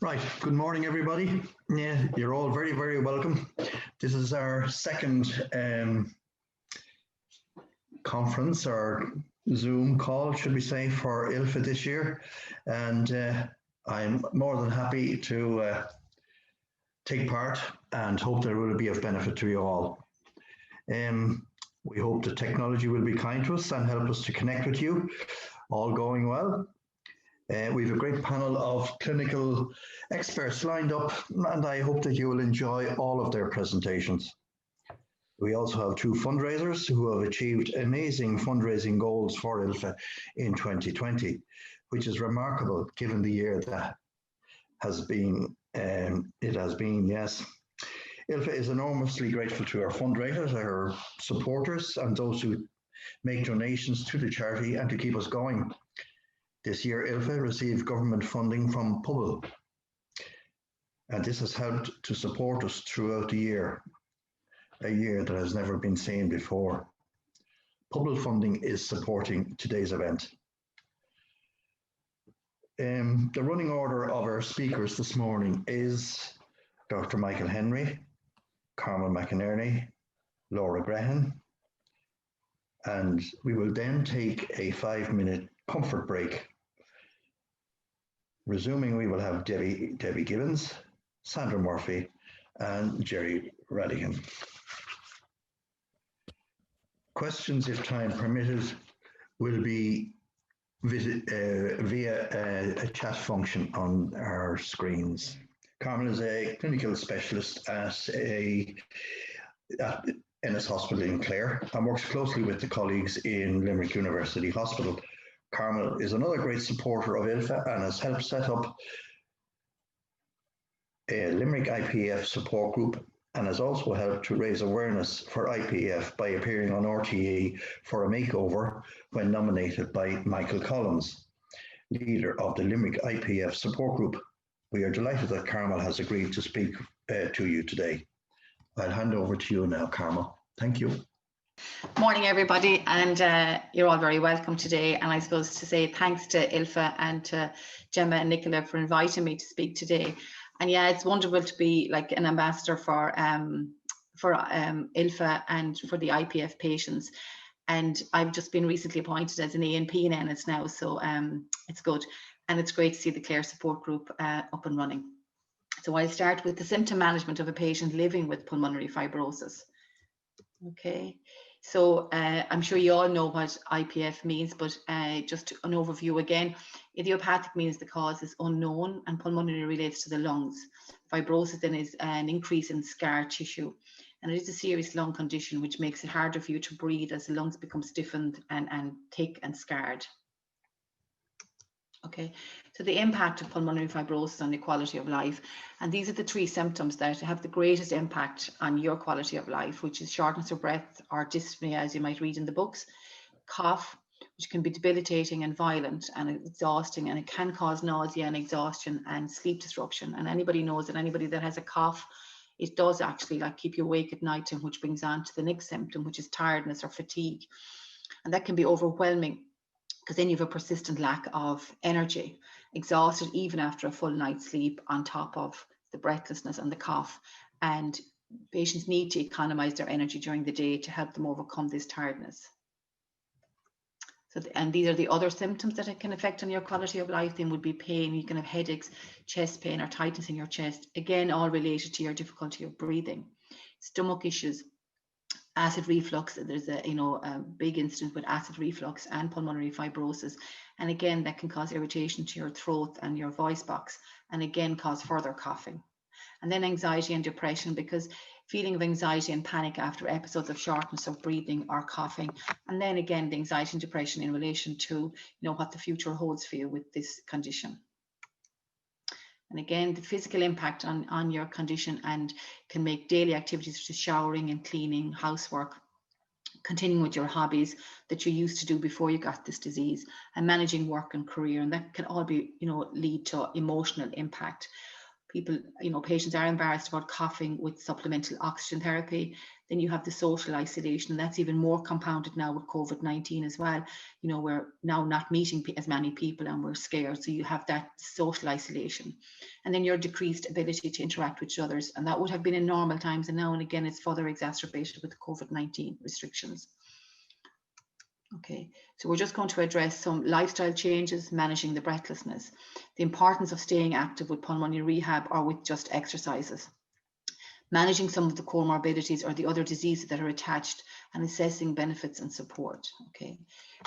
Right, good morning everybody. Yeah, you're all very, very welcome. This is our second conference or Zoom call, should we say, for ILFA this year. And I'm more than happy to take part and hope that it will be of benefit to you all. We hope the technology will be kind to us and help us to connect with you. All going well. We have a great panel of clinical experts lined up, and I hope that you will enjoy all of their presentations. We also have two fundraisers who have achieved amazing fundraising goals for ILFA in 2020, which is remarkable given the year that has been, yes. ILFA is enormously grateful to our fundraisers, our supporters, and those who make donations to the charity and to keep us going. This year, ILFA received government funding from PUBL, and this has helped to support us throughout the year, a year that has never been seen before. PUBL funding is supporting today's event. The running order of our speakers this morning is Dr. Michael Henry, Carmel McInerney, Laura Grehan, and we will then take a 5-minute comfort break. Resuming, we will have Debbie Gibbons, Sandra Murphy, and Jerry Radigan. Questions, if time permitted, will be via a chat function on our screens. Carmel is a clinical specialist at Ennis Hospital in Clare and works closely with the colleagues in Limerick University Hospital. Carmel is another great supporter of ILFA and has helped set up a Limerick IPF support group and has also helped to raise awareness for IPF by appearing on RTE for a makeover when nominated by Michael Collins, leader of the Limerick IPF support group. We are delighted that Carmel has agreed to speak to you today. I'll hand over to you now, Carmel. Thank you. Morning everybody, and you're all very welcome today, and I suppose to say thanks to ILFA and to Gemma and Nicola for inviting me to speak today. And yeah, it's wonderful to be like an ambassador for ILFA and for the IPF patients, and I've just been recently appointed as an A&P in Ennis now, so it's good, and it's great to see the Clare support group up and running. So I'll start with the symptom management of a patient living with pulmonary fibrosis. Okay, so I'm sure you all know what IPF means, but just an overview again. Idiopathic means the cause is unknown, and pulmonary relates to the lungs. Fibrosis then is an increase in scar tissue, and it is a serious lung condition which makes it harder for you to breathe as the lungs become stiffened and thick and scarred. Okay, so the impact of pulmonary fibrosis on the quality of life, and these are the three symptoms that have the greatest impact on your quality of life, which is shortness of breath or dyspnea, as you might read in the books, cough, which can be debilitating and violent and exhausting, and it can cause nausea and exhaustion and sleep disruption. And anybody knows that anybody that has a cough, it does actually like keep you awake at night, and which brings on to the next symptom, which is tiredness or fatigue, and that can be overwhelming, because then you have a persistent lack of energy, exhausted even after a full night's sleep, on top of the breathlessness and the cough. And patients need to economize their energy during the day to help them overcome this tiredness. So, and these are the other symptoms that it can affect on your quality of life. Then would be pain. You can have headaches, chest pain, or tightness in your chest. Again, all related to your difficulty of breathing. Stomach issues. Acid reflux, there's a big incident with acid reflux and pulmonary fibrosis, and again that can cause irritation to your throat and your voice box, and again cause further coughing. And then anxiety and depression, because feeling of anxiety and panic after episodes of shortness of breathing or coughing, and then again the anxiety and depression in relation to what the future holds for you with this condition. And again, the physical impact on your condition, and can make daily activities such as showering and cleaning, housework, continuing with your hobbies that you used to do before you got this disease, and managing work and career. And that can all be, lead to emotional impact. People, patients are embarrassed about coughing with supplemental oxygen therapy. Then you have the social isolation, and that's even more compounded now with COVID-19 as well. We're now not meeting as many people and we're scared. So you have that social isolation. And then your decreased ability to interact with others. And that would have been in normal times. And now and again, it's further exacerbated with the COVID-19 restrictions. Okay, so we're just going to address some lifestyle changes, managing the breathlessness, the importance of staying active with pulmonary rehab or with just exercises, managing some of the comorbidities or the other diseases that are attached, and assessing benefits and support. Okay,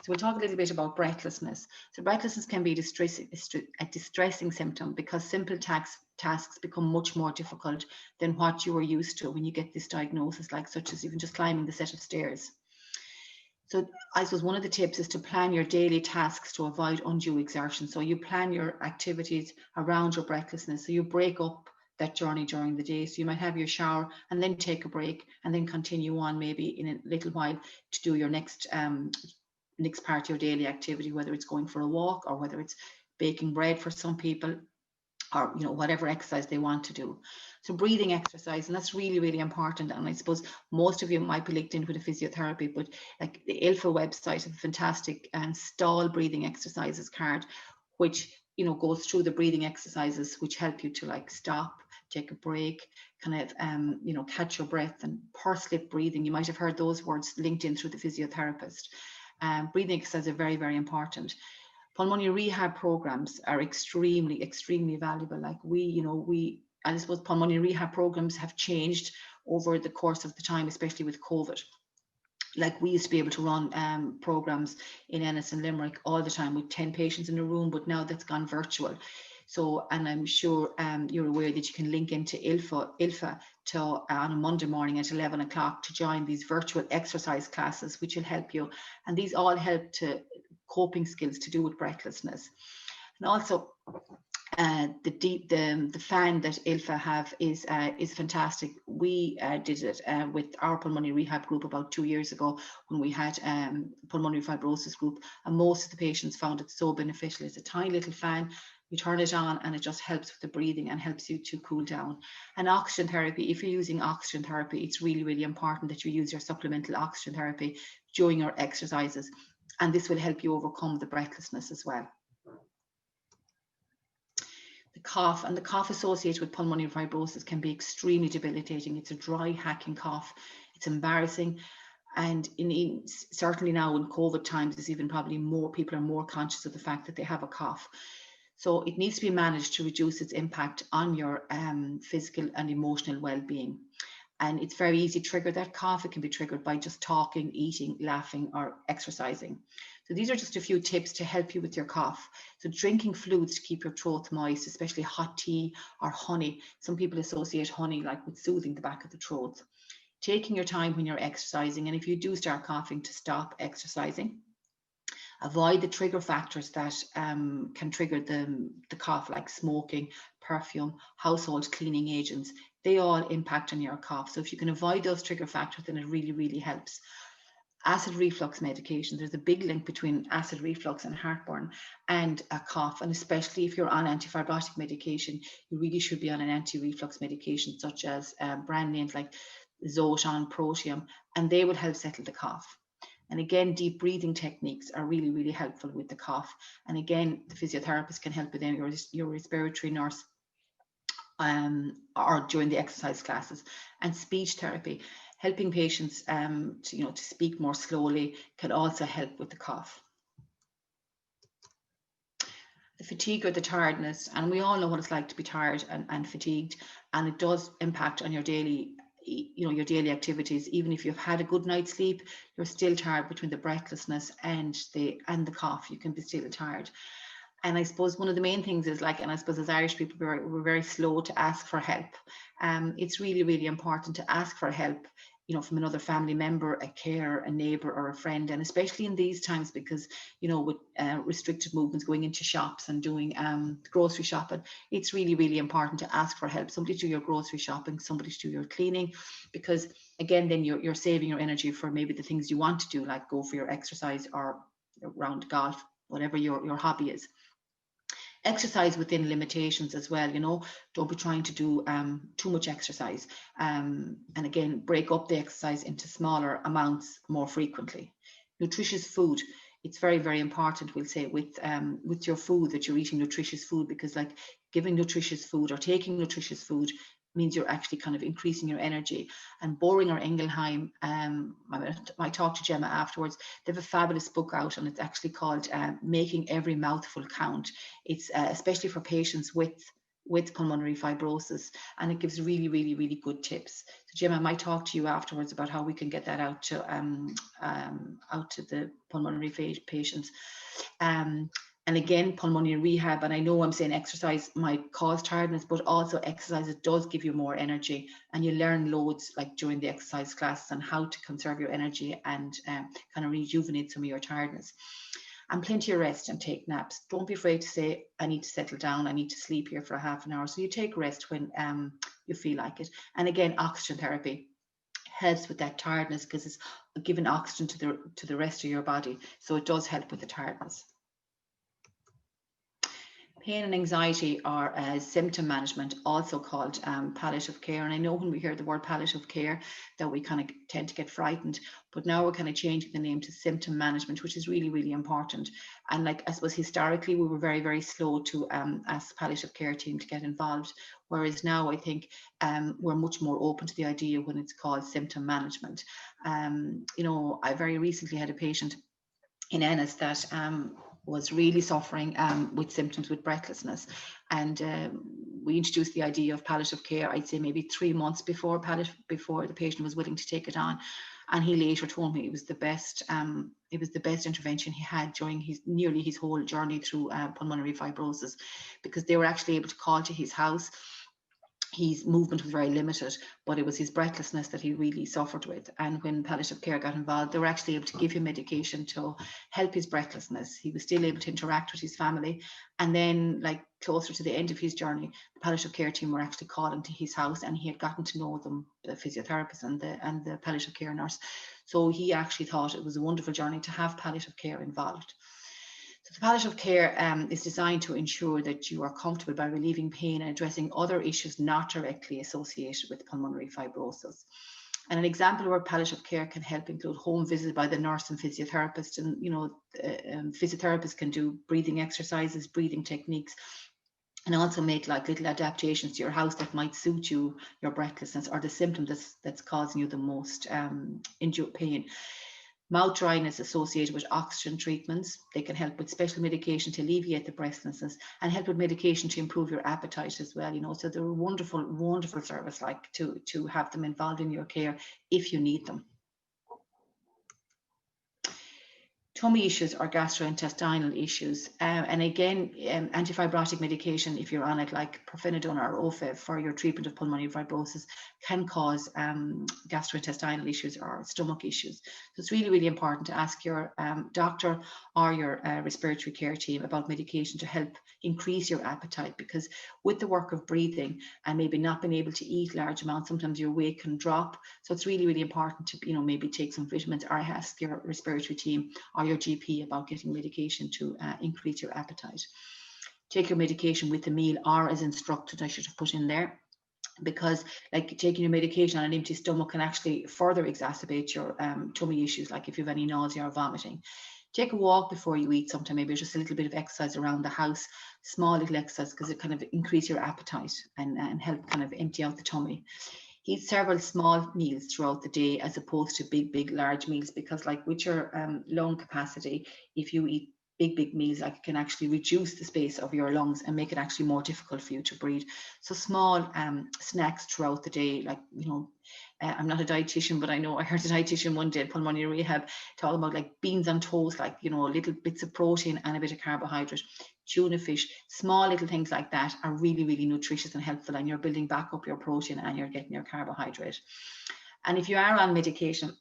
so we'll talk a little bit about breathlessness. So breathlessness can be a distressing symptom because simple tasks become much more difficult than what you were used to when you get this diagnosis, like such as even just climbing the set of stairs. So I suppose one of the tips is to plan your daily tasks to avoid undue exertion. So you plan your activities around your breathlessness. So you break up that journey during the day. So you might have your shower and then take a break and then continue on maybe in a little while to do your next part of your daily activity, whether it's going for a walk or whether it's baking bread for some people, or whatever exercise they want to do. So breathing exercise, and that's really, really important. And I suppose most of you might be linked in with a physiotherapy, but like the ILFA website have a fantastic stall breathing exercises card, which goes through the breathing exercises which help you to like stop, take a break, kind of catch your breath, and purse lip breathing. You might have heard those words linked in through the physiotherapist. Breathing exercises are very, very important. Pulmonary rehab programs are extremely, extremely valuable. Like I suppose pulmonary rehab programs have changed over the course of the time, especially with COVID. Like we used to be able to run programs in Ennis and Limerick all the time with 10 patients in a room, but now that's gone virtual. So, and I'm sure you're aware that you can link into ILFA on a Monday morning at 11 o'clock to join these virtual exercise classes, which will help you. And these all help to coping skills to do with breathlessness. And also the fan that ILFA have is fantastic. We did it with our pulmonary rehab group about 2 years ago when we had pulmonary fibrosis group, and most of the patients found it so beneficial. It's a tiny little fan. You turn it on and it just helps with the breathing and helps you to cool down. And oxygen therapy, if you're using oxygen therapy, it's really, really important that you use your supplemental oxygen therapy during your exercises. And this will help you overcome the breathlessness as well. The cough associated with pulmonary fibrosis can be extremely debilitating. It's a dry, hacking cough. It's embarrassing. And certainly now in COVID times, there's even probably more people are more conscious of the fact that they have a cough. So it needs to be managed to reduce its impact on your physical and emotional well-being. And it's very easy to trigger that cough. It can be triggered by just talking, eating, laughing, or exercising. So these are just a few tips to help you with your cough. So drinking fluids to keep your throat moist, especially hot tea or honey. Some people associate honey like with soothing the back of the throat. Taking your time when you're exercising, and if you do start coughing, to stop exercising. Avoid the trigger factors that can trigger the cough, like smoking, perfume, household cleaning agents. They all impact on your cough. So if you can avoid those trigger factors, then it really, really helps. Acid reflux medication. There's a big link between acid reflux and heartburn and a cough. And especially if you're on antifibrotic medication, you really should be on an anti-reflux medication, such as brand names like Zofran, Protium, and they will help settle the cough. And again, deep breathing techniques are really, really helpful with the cough. And again, the physiotherapist can help with them, your respiratory nurse, or during the exercise classes. And speech therapy, helping patients to speak more slowly, can also help with the cough. The fatigue or the tiredness, and we all know what it's like to be tired and fatigued, and it does impact on your daily activities. Even if you've had a good night's sleep, you're still tired. Between the breathlessness and the cough, you can be still tired. And I suppose one of the main things is, like, and I suppose as Irish people, we're very slow to ask for help. It's really, really important to ask for help, from another family member, a carer, a neighbour, or a friend. And especially in these times, because, with restricted movements, going into shops and doing grocery shopping, it's really, really important to ask for help. Somebody to do your grocery shopping, somebody to do your cleaning, because again, then you're saving your energy for maybe the things you want to do, like go for your exercise or round golf, whatever your hobby is. Exercise within limitations as well, you know, don't be trying to do too much exercise. And again, break up the exercise into smaller amounts more frequently. Nutritious food. It's very, very important, we'll say, with your food, that you're eating nutritious food, because like giving nutritious food or taking nutritious food means you're actually kind of increasing your energy. And Boring or Engelheim, I talked to Gemma afterwards, they have a fabulous book out, and it's actually called Making Every Mouthful Count. It's especially for patients with pulmonary fibrosis, and it gives really, really, really good tips. So Gemma, I might talk to you afterwards about how we can get that out to the pulmonary patients. And again, pulmonary rehab, and I know I'm saying exercise might cause tiredness, but also exercise, it does give you more energy, and you learn loads like during the exercise classes on how to conserve your energy and kind of rejuvenate some of your tiredness. And plenty of rest and take naps. Don't be afraid to say, I need to settle down, I need to sleep here for a half an hour. So you take rest when you feel like it. And again, oxygen therapy helps with that tiredness, because it's giving oxygen to the rest of your body. So it does help with the tiredness. Pain and anxiety are symptom management, also called palliative care. And I know when we hear the word palliative care that we kind of tend to get frightened, but now we're kind of changing the name to symptom management, which is really, really important. And like, I suppose historically we were very, very slow to ask palliative care team to get involved. Whereas now I think we're much more open to the idea when it's called symptom management. You know, I very recently had a patient in Ennis that was really suffering with symptoms with breathlessness, and we introduced the idea of palliative care, I'd say maybe 3 months before the patient was willing to take it on. And he later told me it was the best intervention he had during nearly his whole journey through pulmonary fibrosis, because they were actually able to call to his house. His movement was very limited, but it was his breathlessness that he really suffered with. And when palliative care got involved, they were actually able to give him medication to help his breathlessness. He was still able to interact with his family. And then, like, closer to the end of his journey, the palliative care team were actually calling to his house, and he had gotten to know them, the physiotherapist and the palliative care nurse. So he actually thought it was a wonderful journey to have palliative care involved. So the palliative care is designed to ensure that you are comfortable by relieving pain and addressing other issues not directly associated with pulmonary fibrosis. And an example where palliative care can help include home visits by the nurse and physiotherapist. And, you know, physiotherapists can do breathing exercises, breathing techniques, and also make like little adaptations to your house that might suit you, your breathlessness, or the symptom that's causing you the most pain. Mouth dryness associated with oxygen treatments. They can help with special medication to alleviate the breathlessness, and help with medication to improve your appetite as well. You know, so they're a wonderful, wonderful service, like to have them involved in your care if you need them. Tummy issues or gastrointestinal issues. And again, antifibrotic medication, if you're on it, like pirfenidone or Ofev for your treatment of pulmonary fibrosis, can cause gastrointestinal issues or stomach issues. So it's really, really important to ask your doctor or your respiratory care team about medication to help increase your appetite, because with the work of breathing and maybe not being able to eat large amounts, sometimes your weight can drop. So it's really, really important to, you know, maybe take some vitamins or ask your respiratory team or your GP about getting medication to increase your appetite. Take your medication with the meal, or as instructed, I should have put in there, because like taking your medication on an empty stomach can actually further exacerbate your tummy issues, like if you have any nausea or vomiting. Take a walk before you eat sometime, maybe just a little bit of exercise around the house, small little exercise, because it kind of increase your appetite and help kind of empty out the tummy. Eat several small meals throughout the day as opposed to big, large meals, because like with your lung capacity, if you eat big meals, like it can actually reduce the space of your lungs and make it actually more difficult for you to breathe. So small snacks throughout the day, like, you know, I'm not a dietitian, but I know I heard a dietitian one day at pulmonary rehab talking about like beans on toast, like, you know, little bits of protein and a bit of carbohydrate, tuna fish, small little things like that are really, really nutritious and helpful, and you're building back up your protein and you're getting your carbohydrate. And if you are on medication,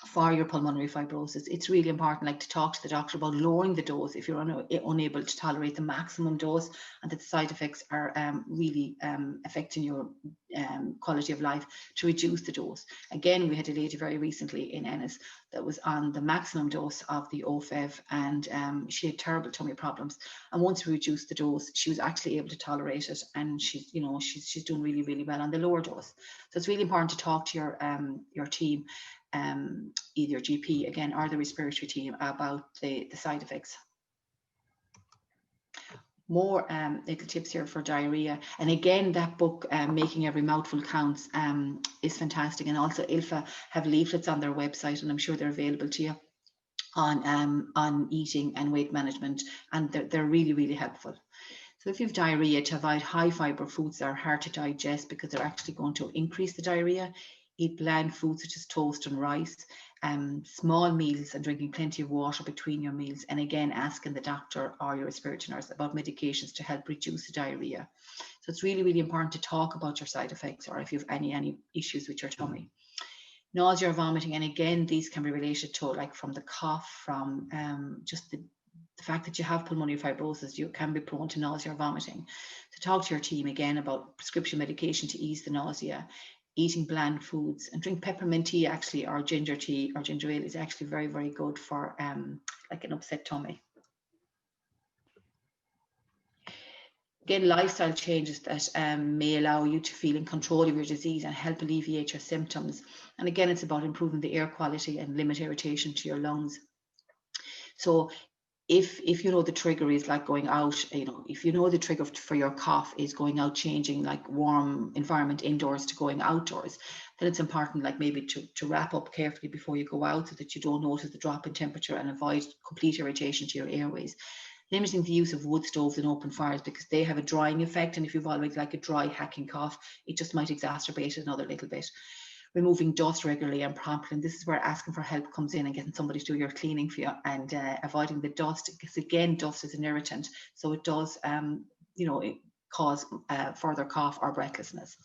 for your pulmonary fibrosis, it's really important, like, to talk to the doctor about lowering the dose if you're unable to tolerate the maximum dose, and that the side effects are really affecting your quality of life, to reduce the dose. Again, we had a lady very recently in Ennis that was on the maximum dose of the OFEV, and she had terrible tummy problems. And once we reduced the dose, she was actually able to tolerate it, and she's, you know, she's doing really, really well on the lower dose. So it's really important to talk to your team, either your GP again or the respiratory team, about the side effects. More little tips here for diarrhea, and again, that book, Making Every Mouthful Counts, is fantastic. And also ILFA have leaflets on their website, and I'm sure they're available to you, on eating and weight management, and they're really, really helpful. So if you have diarrhea, to avoid high fiber foods that are hard to digest because they're actually going to increase the diarrhea, eat bland foods such as toast and rice, small meals, and drinking plenty of water between your meals. And again, asking the doctor or your respiratory nurse about medications to help reduce the diarrhea. So it's really, really important to talk about your side effects, or if you have any issues with your tummy. Nausea or vomiting, and again, these can be related to, like, from the cough, from just the fact that you have pulmonary fibrosis, you can be prone to nausea or vomiting. So talk to your team again about prescription medication to ease the nausea. Eating bland foods, and drink peppermint tea, actually, or ginger tea or ginger ale is actually very, very good for like an upset tummy. Again, lifestyle changes that may allow you to feel in control of your disease and help alleviate your symptoms. And again, it's about improving the air quality and limit irritation to your lungs. So if you know the trigger is like going out, you know, if you know the trigger for your cough is going out, changing like warm environment indoors to going outdoors, then it's important, like, maybe to wrap up carefully before you go out, so that you don't notice the drop in temperature and avoid complete irritation to your airways. Limiting the use of wood stoves and open fires, because they have a drying effect, and if you've always like a dry hacking cough, it just might exacerbate it another little bit. Removing dust regularly and promptly, and this is where asking for help comes in, and getting somebody to do your cleaning for you, and avoiding the dust, because again, dust is an irritant, so it does you know, it cause further cough or breathlessness.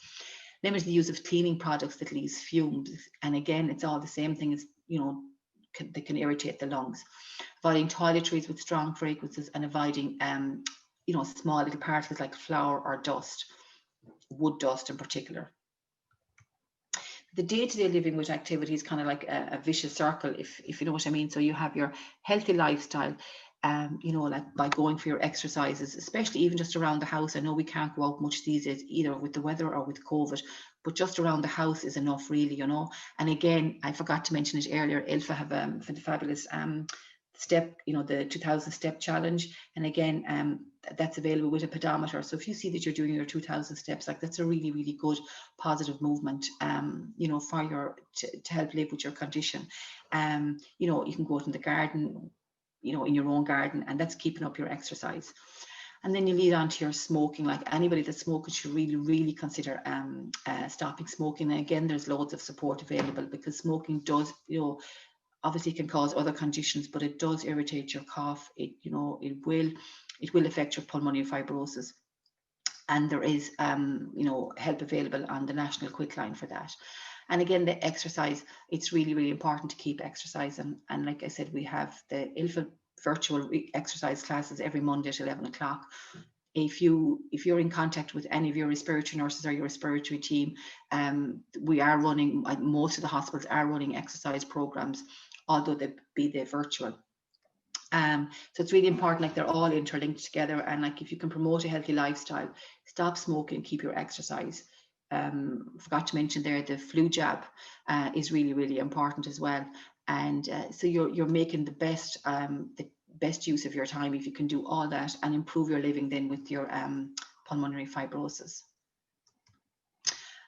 Limit the use of cleaning products that leaves fumes, and again, it's all the same thing, as, you know, they can irritate the lungs. Avoiding toiletries with strong fragrances, and avoiding you know, small little particles like flour or dust, wood dust in particular. The day-to-day living with activity is kind of like a vicious circle, if you know what I mean. So you have your healthy lifestyle, you know, like by going for your exercises, especially even just around the house. I know we can't go out much these days, either with the weather or with COVID, but just around the house is enough, really, you know. And again, I forgot to mention it earlier, ILFA have a fabulous step, you know, the 2000 step challenge, and again, that's available with a pedometer. So if you see that you're doing your 2000 steps, like, that's a really, really good positive movement, you know, for your to help live with your condition. You know, you can go out in the garden, you know, in your own garden, and that's keeping up your exercise. And then you lead on to your smoking. Like, anybody that's smoking should really, really consider stopping smoking. And again, there's loads of support available, because smoking does, you know, obviously can cause other conditions, but it does irritate your cough. It, you know, it will affect your pulmonary fibrosis. And there is, you know, help available on the National Quick Line for that. And again, the exercise, it's really, really important to keep exercise. And like I said, we have the ILFA virtual exercise classes every Monday at 11 o'clock. If you're in contact with any of your respiratory nurses or your respiratory team, we are running, most of the hospitals are running exercise programs, although they're virtual. So it's really important, like, they're all interlinked together, and like, if you can promote a healthy lifestyle, stop smoking, keep your exercise. Forgot to mention there, the flu jab is really, really important as well. And so you're making the best use of your time if you can do all that and improve your living then with your pulmonary fibrosis.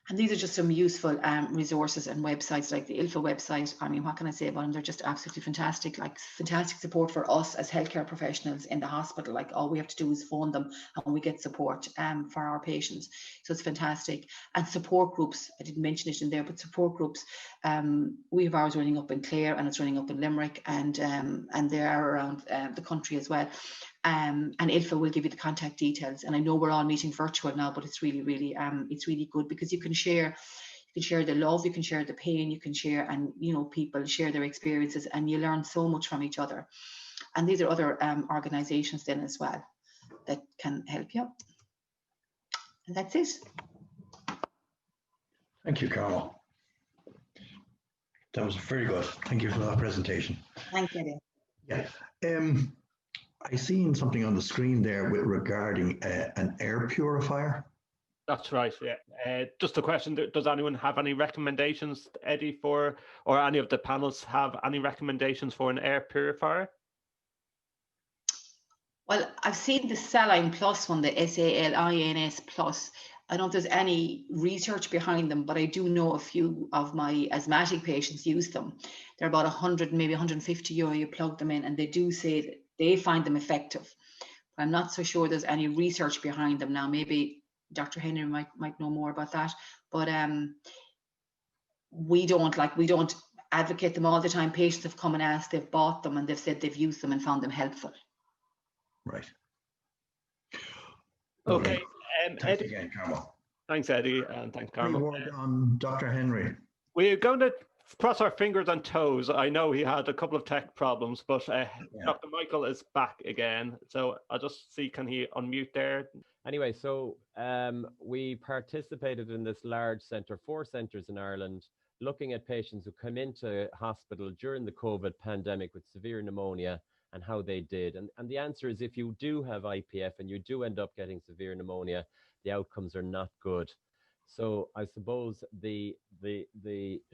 And these are just some useful resources and websites, like the ILFA website. I mean, what can I say about them? They're just absolutely fantastic, like fantastic support for us as healthcare professionals in the hospital. Like, all we have to do is phone them and we get support for our patients. So it's fantastic. And support groups, I didn't mention it in there, but support groups, we have ours running up in Clare, and it's running up in Limerick, and they are around the country as well. And ILFA will give you the contact details. And I know we're all meeting virtual now, but it's really, really, it's really good, because you can share You can share the love, you can share the pain, you can share, and people share their experiences, and you learn so much from each other. And these are other organizations then as well that can help you. And that's it. Thank you, Carmel. That was very good. Thank you for that presentation. Thank you. Yeah. I seen something on the screen there regarding an air purifier. That's right, yeah. Just a question, does anyone have any recommendations, Eddie, or any of the panels have any recommendations for an air purifier? Well, I've seen the Saline Plus one, the SALINS Plus. I don't know if there's any research behind them, but I do know a few of my asthmatic patients use them. They're about 100, maybe 150 euro. You plug them in, and they do say that they find them effective. But I'm not so sure there's any research behind them now. Maybe Dr. Henry might know more about that. But we don't advocate them all the time. Patients have come and asked, they've bought them, and they've said they've used them and found them helpful. Right. Okay. Thanks Eddie, again, Carmel. thanks, Eddie, and thanks, Carmel. Word on Dr. Henry. We're going to cross our fingers and toes. I know he had a couple of tech problems, but Dr. Michael is back again. So I'll just see, can he unmute there? Anyway, so we participated in this large centre, 4 centres in Ireland, looking at patients who come into hospital during the COVID pandemic with severe pneumonia and how they did. And the answer is, if you do have IPF and you do end up getting severe pneumonia, the outcomes are not good. So I suppose the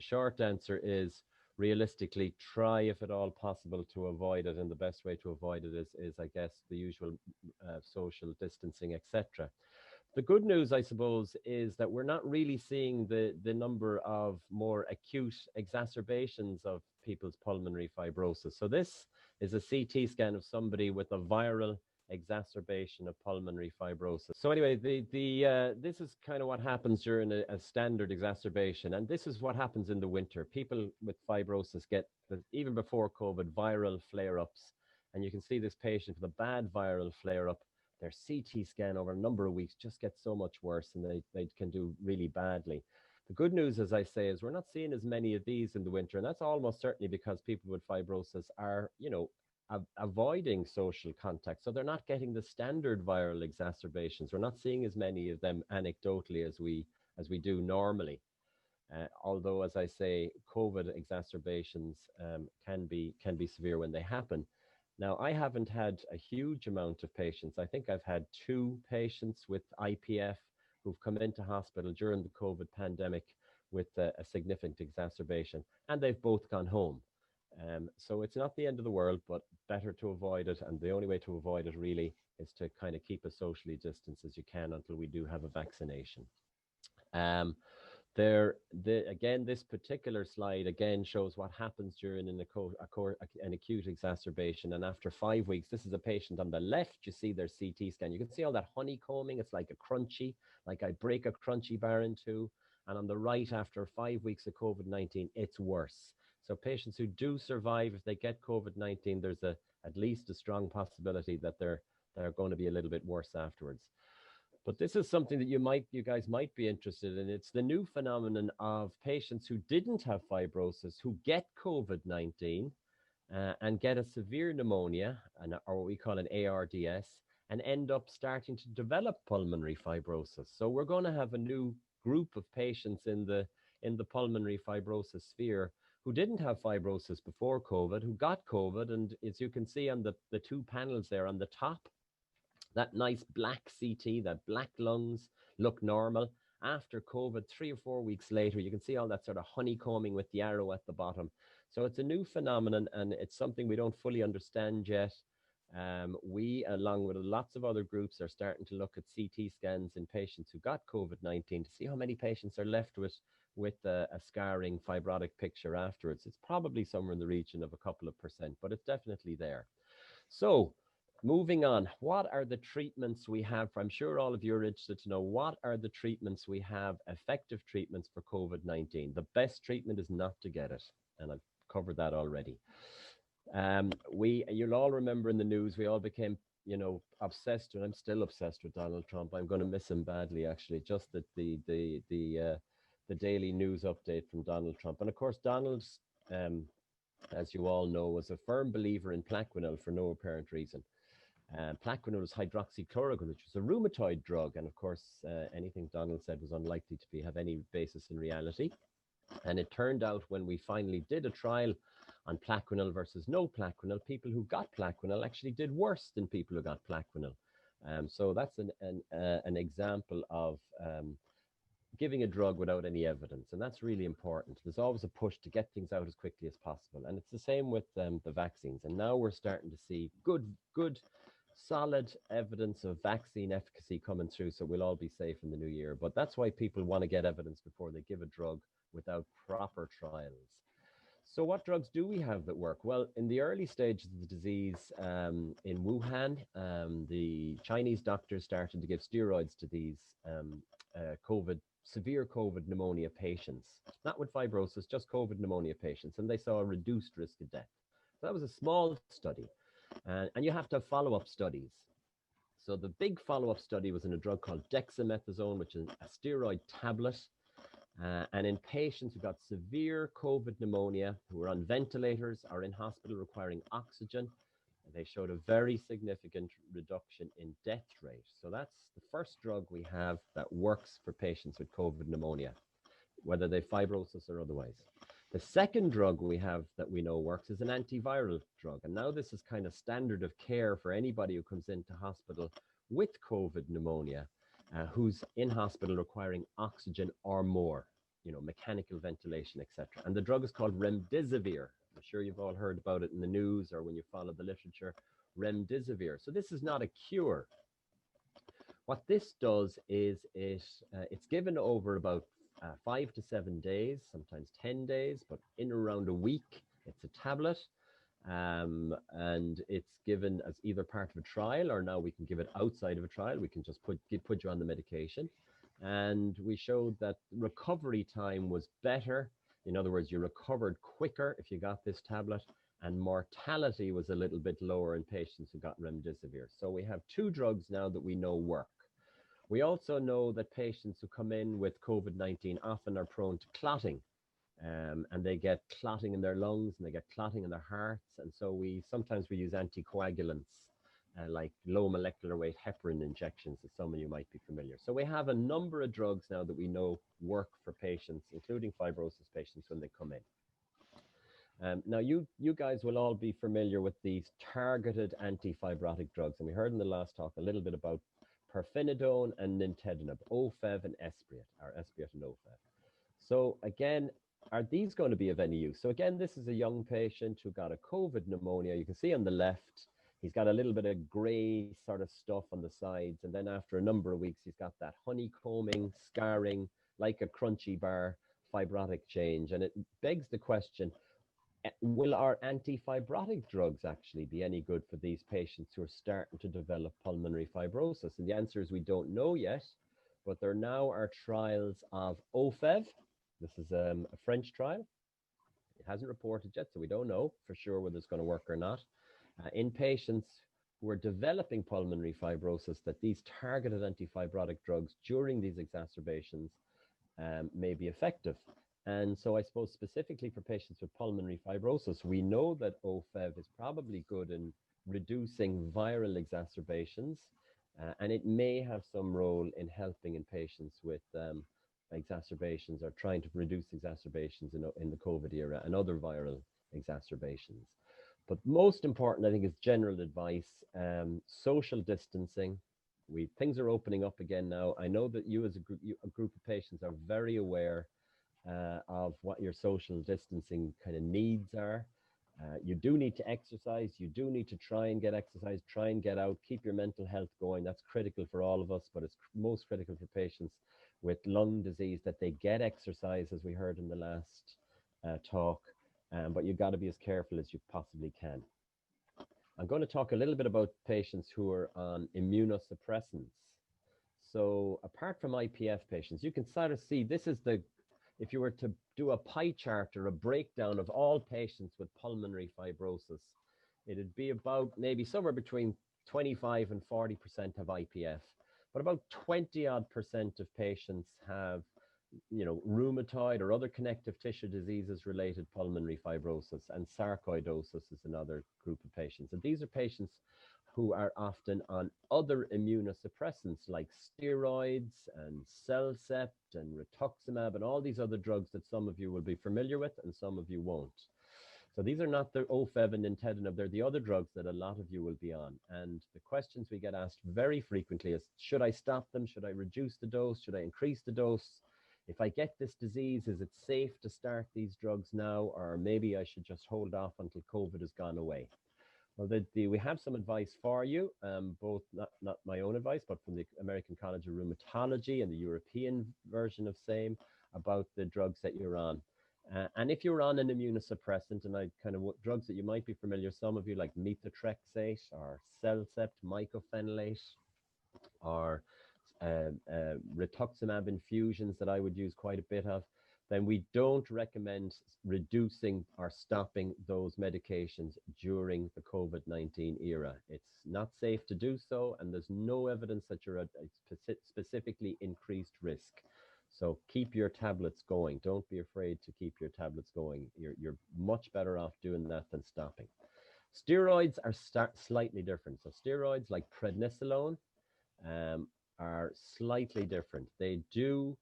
short answer is, realistically, try if at all possible to avoid it. And the best way to avoid it is I guess, the usual social distancing, etc. The good news, I suppose, is that we're not really seeing the number of more acute exacerbations of people's pulmonary fibrosis. So this is a CT scan of somebody with a viral exacerbation of pulmonary fibrosis. So anyway, this is kind of what happens during a standard exacerbation. And this is what happens in the winter. People with fibrosis get, even before COVID, viral flare-ups. And you can see this patient with a bad viral flare-up, their CT scan over a number of weeks just gets so much worse, and they can do really badly. The good news, as I say, is we're not seeing as many of these in the winter, and that's almost certainly because people with fibrosis are, avoiding social contact. So they're not getting the standard viral exacerbations. We're not seeing as many of them anecdotally as we do normally. Although, as I say, COVID exacerbations can be severe when they happen. Now, I haven't had a huge amount of patients. I think I've had 2 patients with IPF who've come into hospital during the COVID pandemic with a significant exacerbation, and they've both gone home. So it's not the end of the world, but better to avoid it. And the only way to avoid it really is to kind of keep as socially distanced as you can until we do have a vaccination. Again, this particular slide again shows what happens during an acute exacerbation. And after 5 weeks, this is a patient on the left. You see their CT scan. You can see all that honeycombing. It's like a crunchy, like I break a crunchy bar in two. And on the right, after 5 weeks of COVID-19, it's worse. So patients who do survive, if they get COVID-19, there's at least a strong possibility that they're going to be a little bit worse afterwards. But this is something that you guys might be interested in. It's the new phenomenon of patients who didn't have fibrosis, who get COVID-19 and get a severe pneumonia, or what we call an ARDS, and end up starting to develop pulmonary fibrosis. So we're going to have a new group of patients in the pulmonary fibrosis sphere who didn't have fibrosis before COVID, who got COVID. And as you can see on the 2 panels there on the top, that nice black CT, that black lungs look normal. After COVID, 3 or 4 weeks later, you can see all that sort of honeycombing with the arrow at the bottom. So it's a new phenomenon, and it's something we don't fully understand yet. We, along with lots of other groups, are starting to look at CT scans in patients who got COVID-19 to see how many patients are left with a scarring fibrotic picture afterwards. It's probably somewhere in the region of a couple of %, but it's definitely there. So moving on, what are the treatments we have? I'm sure all of you are interested to know, what are the treatments we have, effective treatments for COVID-19? The best treatment is not to get it, and I've covered that already. You'll all remember in the news, we all became, obsessed, and I'm still obsessed with Donald Trump. I'm going to miss him badly, actually. Just that the the daily news update from Donald Trump. And of course, Donald, as you all know, was a firm believer in Plaquenil for no apparent reason. Plaquenil was hydroxychloroquine, which was a rheumatoid drug. And of course, anything Donald said was unlikely to have any basis in reality. And it turned out when we finally did a trial on Plaquenil versus no Plaquenil, people who got Plaquenil actually did worse than people who got Plaquenil. So that's an example of giving a drug without any evidence. And that's really important. There's always a push to get things out as quickly as possible. And it's the same with the vaccines. And now we're starting to see good, solid evidence of vaccine efficacy coming through. So we'll all be safe in the new year. But that's why people want to get evidence before they give a drug without proper trials. So what drugs do we have that work? Well, in the early stages of the disease in Wuhan, the Chinese doctors started to give steroids to these severe COVID pneumonia patients, not with fibrosis, just COVID pneumonia patients, and they saw a reduced risk of death. So that was a small study, and you have to have follow-up studies. So the big follow-up study was in a drug called dexamethasone, which is a steroid tablet. And in patients who got severe COVID pneumonia, who were on ventilators or in hospital requiring oxygen, they showed a very significant reduction in death rate. So that's the first drug we have that works for patients with COVID pneumonia, whether they fibrosis or otherwise. The second drug we have that we know works is an antiviral drug. And now this is kind of standard of care for anybody who comes into hospital with COVID pneumonia, who's in hospital requiring oxygen or more, mechanical ventilation, etc. And the drug is called remdesivir. I'm sure you've all heard about it in the news or when you follow the literature, remdesivir. So this is not a cure. What this does is it's given over about 5 to 7 days, sometimes 10 days, but in around a week. It's a tablet. And it's given as either part of a trial, or now we can give it outside of a trial. We can just put you on the medication. And we showed that recovery time was better. In other words, you recovered quicker if you got this tablet, and mortality was a little bit lower in patients who got remdesivir. So we have 2 drugs now that we know work. We also know that patients who come in with COVID-19 often are prone to clotting. And they get clotting in their lungs and they get clotting in their hearts. And so sometimes we use anticoagulants like low molecular weight heparin injections, as some of you might be familiar. So we have a number of drugs now that we know work for patients, including fibrosis patients when they come in. Now you guys will all be familiar with these targeted antifibrotic drugs. And we heard in the last talk a little bit about pirfenidone and nintedanib, Ofev and Esbriet and Ofev. So again, are these going to be of any use? So again, this is a young patient who got a COVID pneumonia. You can see on the left, he's got a little bit of gray sort of stuff on the sides. And then after a number of weeks, he's got that honeycombing, scarring, like a crunchy bar, fibrotic change. And it begs the question, will our antifibrotic drugs actually be any good for these patients who are starting to develop pulmonary fibrosis? And the answer is we don't know yet, but there now are trials of Ofev. This is a French trial. It hasn't reported yet, so we don't know for sure whether it's going to work or not. In patients who are developing pulmonary fibrosis, that these targeted antifibrotic drugs during these exacerbations may be effective. And so I suppose specifically for patients with pulmonary fibrosis, we know that Ofev is probably good in reducing viral exacerbations, and it may have some role in helping in patients with exacerbations or trying to reduce exacerbations in the COVID era and other viral exacerbations. But most important, I think, is general advice, social distancing. Things are opening up again now. I know that you as a group of patients are very aware of what your social distancing kind of needs are. You do need to exercise. You do need to try and get exercise, try and get out, keep your mental health going. That's critical for all of us, but it's most critical for patients with lung disease that they get exercise, as we heard in the last talk. But you've got to be as careful as you possibly can. I'm going to talk a little bit about patients who are on immunosuppressants. So apart from IPF patients, you can sort of see this is if you were to do a pie chart or a breakdown of all patients with pulmonary fibrosis, it'd be about maybe somewhere between 25 and 40% have IPF, but about 20% of patients have rheumatoid or other connective tissue diseases related pulmonary fibrosis, and sarcoidosis is another group of patients. And these are patients who are often on other immunosuppressants like steroids and Cellcept and rituximab and all these other drugs that some of you will be familiar with and some of you won't. So these are not the Ofev and nintedanib, they're the other drugs that a lot of you will be on. And the questions we get asked very frequently is, should I stop them? Should I reduce the dose? Should I increase the dose? If I get this disease, is it safe to start these drugs now? Or maybe I should just hold off until COVID has gone away? Well, we have some advice for you, both not my own advice, but from the American College of Rheumatology and the European version of same about the drugs that you're on. And if you're on an immunosuppressant, and drugs that you might be familiar, some of you like methotrexate or Cellcept, mycophenolate, or rituximab infusions that I would use quite a bit of, then we don't recommend reducing or stopping those medications during the COVID-19 era. It's not safe to do so, and there's no evidence that you're at a specifically increased risk. So keep your tablets going. Don't be afraid to keep your tablets going. You're much better off doing that than stopping. Steroids are slightly different. So steroids like prednisolone are slightly different. They do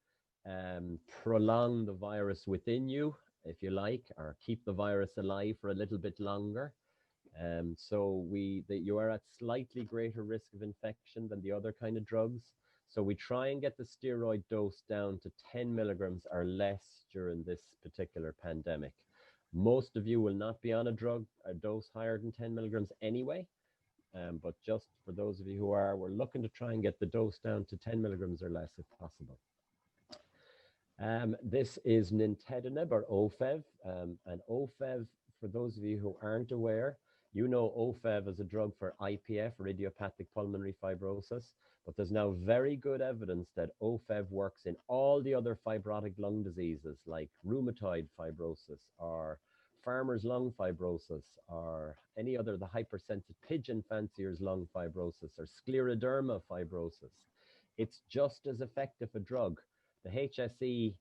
prolong the virus within you, if you like, or keep the virus alive for a little bit longer. So you are at slightly greater risk of infection than the other kind of drugs. So we try and get the steroid dose down to 10 milligrams or less during this particular pandemic. Most of you will not be on a dose higher than 10 milligrams anyway. But just for those of you who are, we're looking to try and get the dose down to 10 milligrams or less if possible. This is nintedanib or Ofev. And Ofev, for those of you who aren't aware, you know Ofev is a drug for IPF, or idiopathic pulmonary fibrosis, but there's now very good evidence that Ofev works in all the other fibrotic lung diseases like rheumatoid fibrosis or farmer's lung fibrosis or any other, the hypersensitive pigeon fancier's lung fibrosis or scleroderma fibrosis. It's just as effective a drug. The HSE,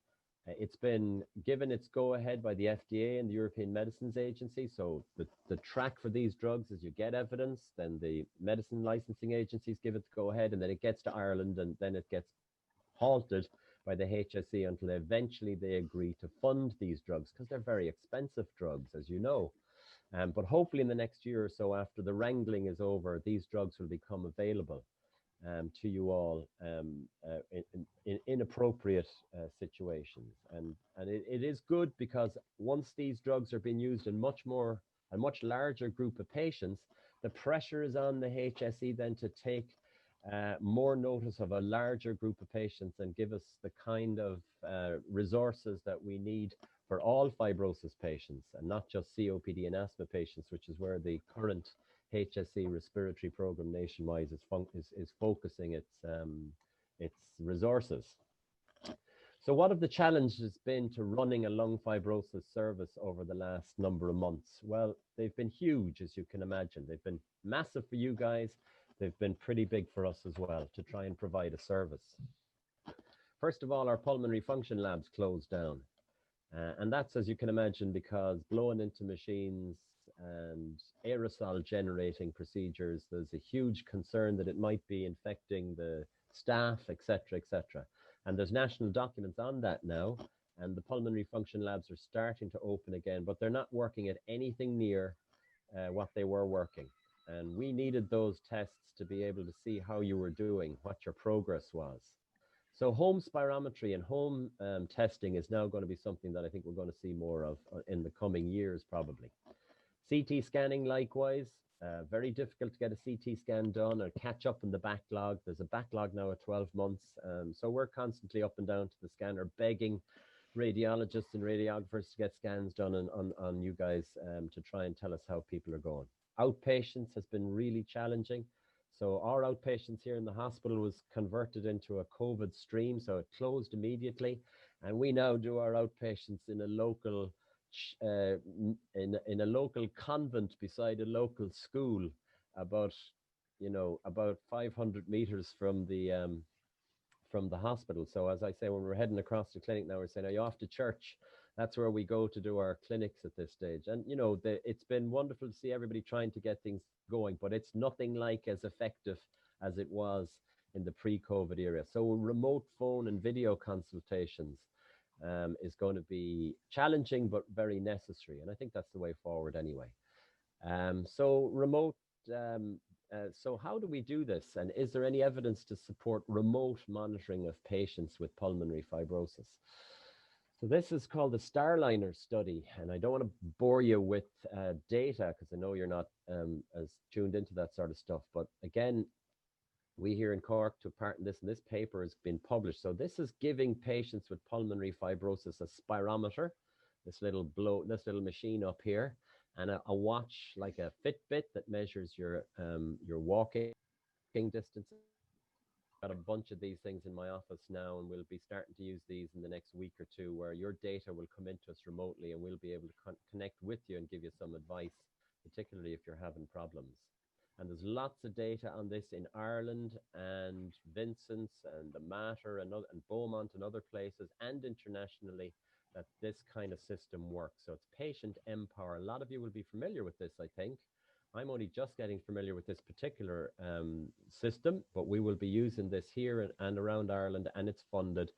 it's been given its go-ahead by the FDA and the European Medicines Agency. So the track for these drugs is you get evidence, then the medicine licensing agencies give it the go-ahead, and then it gets to Ireland, and then it gets halted by the HSE until eventually they agree to fund these drugs, because they're very expensive drugs, as you know. But hopefully in the next year or so, after the wrangling is over, these drugs will become available to you all in appropriate situations. And it is good, because once these drugs are being used in a much larger group of patients, the pressure is on the HSE then to take more notice of a larger group of patients and give us the kind of resources that we need for all fibrosis patients, and not just COPD and asthma patients, which is where the current HSE respiratory program nationwide is focusing its resources. So what have the challenges been to running a lung fibrosis service over the last number of months? Well, they've been huge, as you can imagine. They've been massive for you guys. They've been pretty big for us as well to try and provide a service. First of all, our pulmonary function labs closed down. And that's, as you can imagine, because blowing into machines and aerosol generating procedures, there's a huge concern that it might be infecting the staff, etc., etc. And there's national documents on that now, and the pulmonary function labs are starting to open again, but they're not working at anything near what they were working. And we needed those tests to be able to see how you were doing, what your progress was. So home spirometry and home testing is now going to be something that I think we're going to see more of in the coming years, probably. CT scanning, likewise, very difficult to get a CT scan done or catch up in the backlog. There's a backlog now at 12 months. So we're constantly up and down to the scanner, begging radiologists and radiographers to get scans done on you guys to try and tell us how people are going. Outpatients has been really challenging. So our outpatients here in the hospital was converted into a COVID stream, so it closed immediately. And we now do our outpatients in a local in a local convent beside a local school, about 500 meters from the from the hospital. So as I say, when we're heading across the clinic now, we're saying, are you off to church? That's where we go to do our clinics at this stage. And, you know, it's been wonderful to see everybody trying to get things going, but it's nothing like as effective as it was in the pre-COVID era. So remote phone and video consultations is going to be challenging, but very necessary. And I think that's the way forward anyway. So remote, so how do we do this? And is there any evidence to support remote monitoring of patients with pulmonary fibrosis? So this is called the Starliner study, and I don't want to bore you with data because I know you're not as tuned into that sort of stuff. But again, we here in Cork took part in this, and this paper has been published. So this is giving patients with pulmonary fibrosis a spirometer, this little machine up here, and a watch like a Fitbit that measures your walking distance. Got a bunch of these things in my office now, and we'll be starting to use these in the next week or two, where your data will come into us remotely, and we'll be able to connect with you and give you some advice, particularly if you're having problems. And there's lots of data on this in Ireland and Vincent's and the Mater and Beaumont and other places, and internationally, that this kind of system works. So it's patient empower. A lot of you will be familiar with this, I think. I'm only just getting familiar with this particular system, but we will be using this here and around Ireland, and it's funded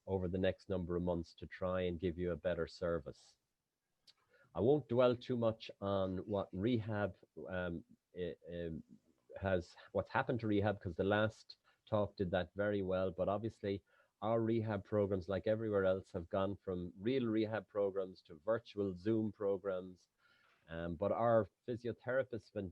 over the next number of months to try and give you a better service. I won't dwell too much on what rehab what's happened to rehab, because the last talk did that very well, but obviously our rehab programs, like everywhere else, have gone from real rehab programs to virtual Zoom programs. But our physiotherapists have been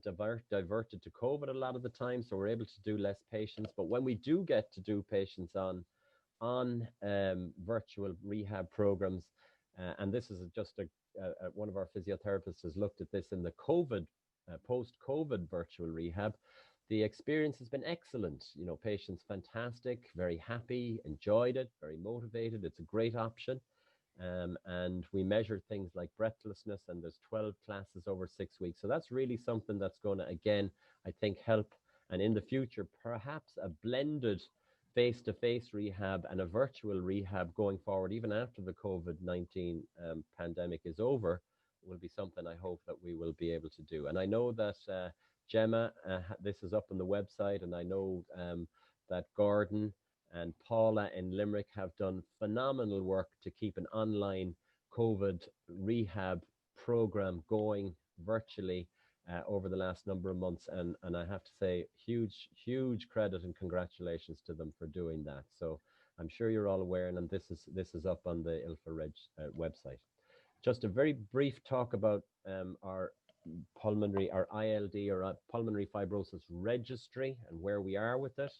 diverted to COVID a lot of the time, so we're able to do less patients. But when we do get to do patients on virtual rehab programs, and this is just one of our physiotherapists has looked at this in the COVID, post-COVID virtual rehab, the experience has been excellent. You know, patients fantastic, very happy, enjoyed it, very motivated. It's a great option. And we measure things like breathlessness, and there's 12 classes over 6 weeks. So that's really something that's going to, again, I think help. And in the future, perhaps a blended face-to-face rehab and a virtual rehab going forward, even after the COVID-19 pandemic is over, will be something I hope that we will be able to do. And I know that Gemma, this is up on the website, and I know that Gordon and Paula in Limerick have done phenomenal work to keep an online COVID rehab program going virtually over the last number of months. And I have to say, huge credit and congratulations to them for doing that. So I'm sure you're all aware, and this is up on the ILFA website. Just a very brief talk about our pulmonary, our ILD, or pulmonary fibrosis registry, and where we are with it.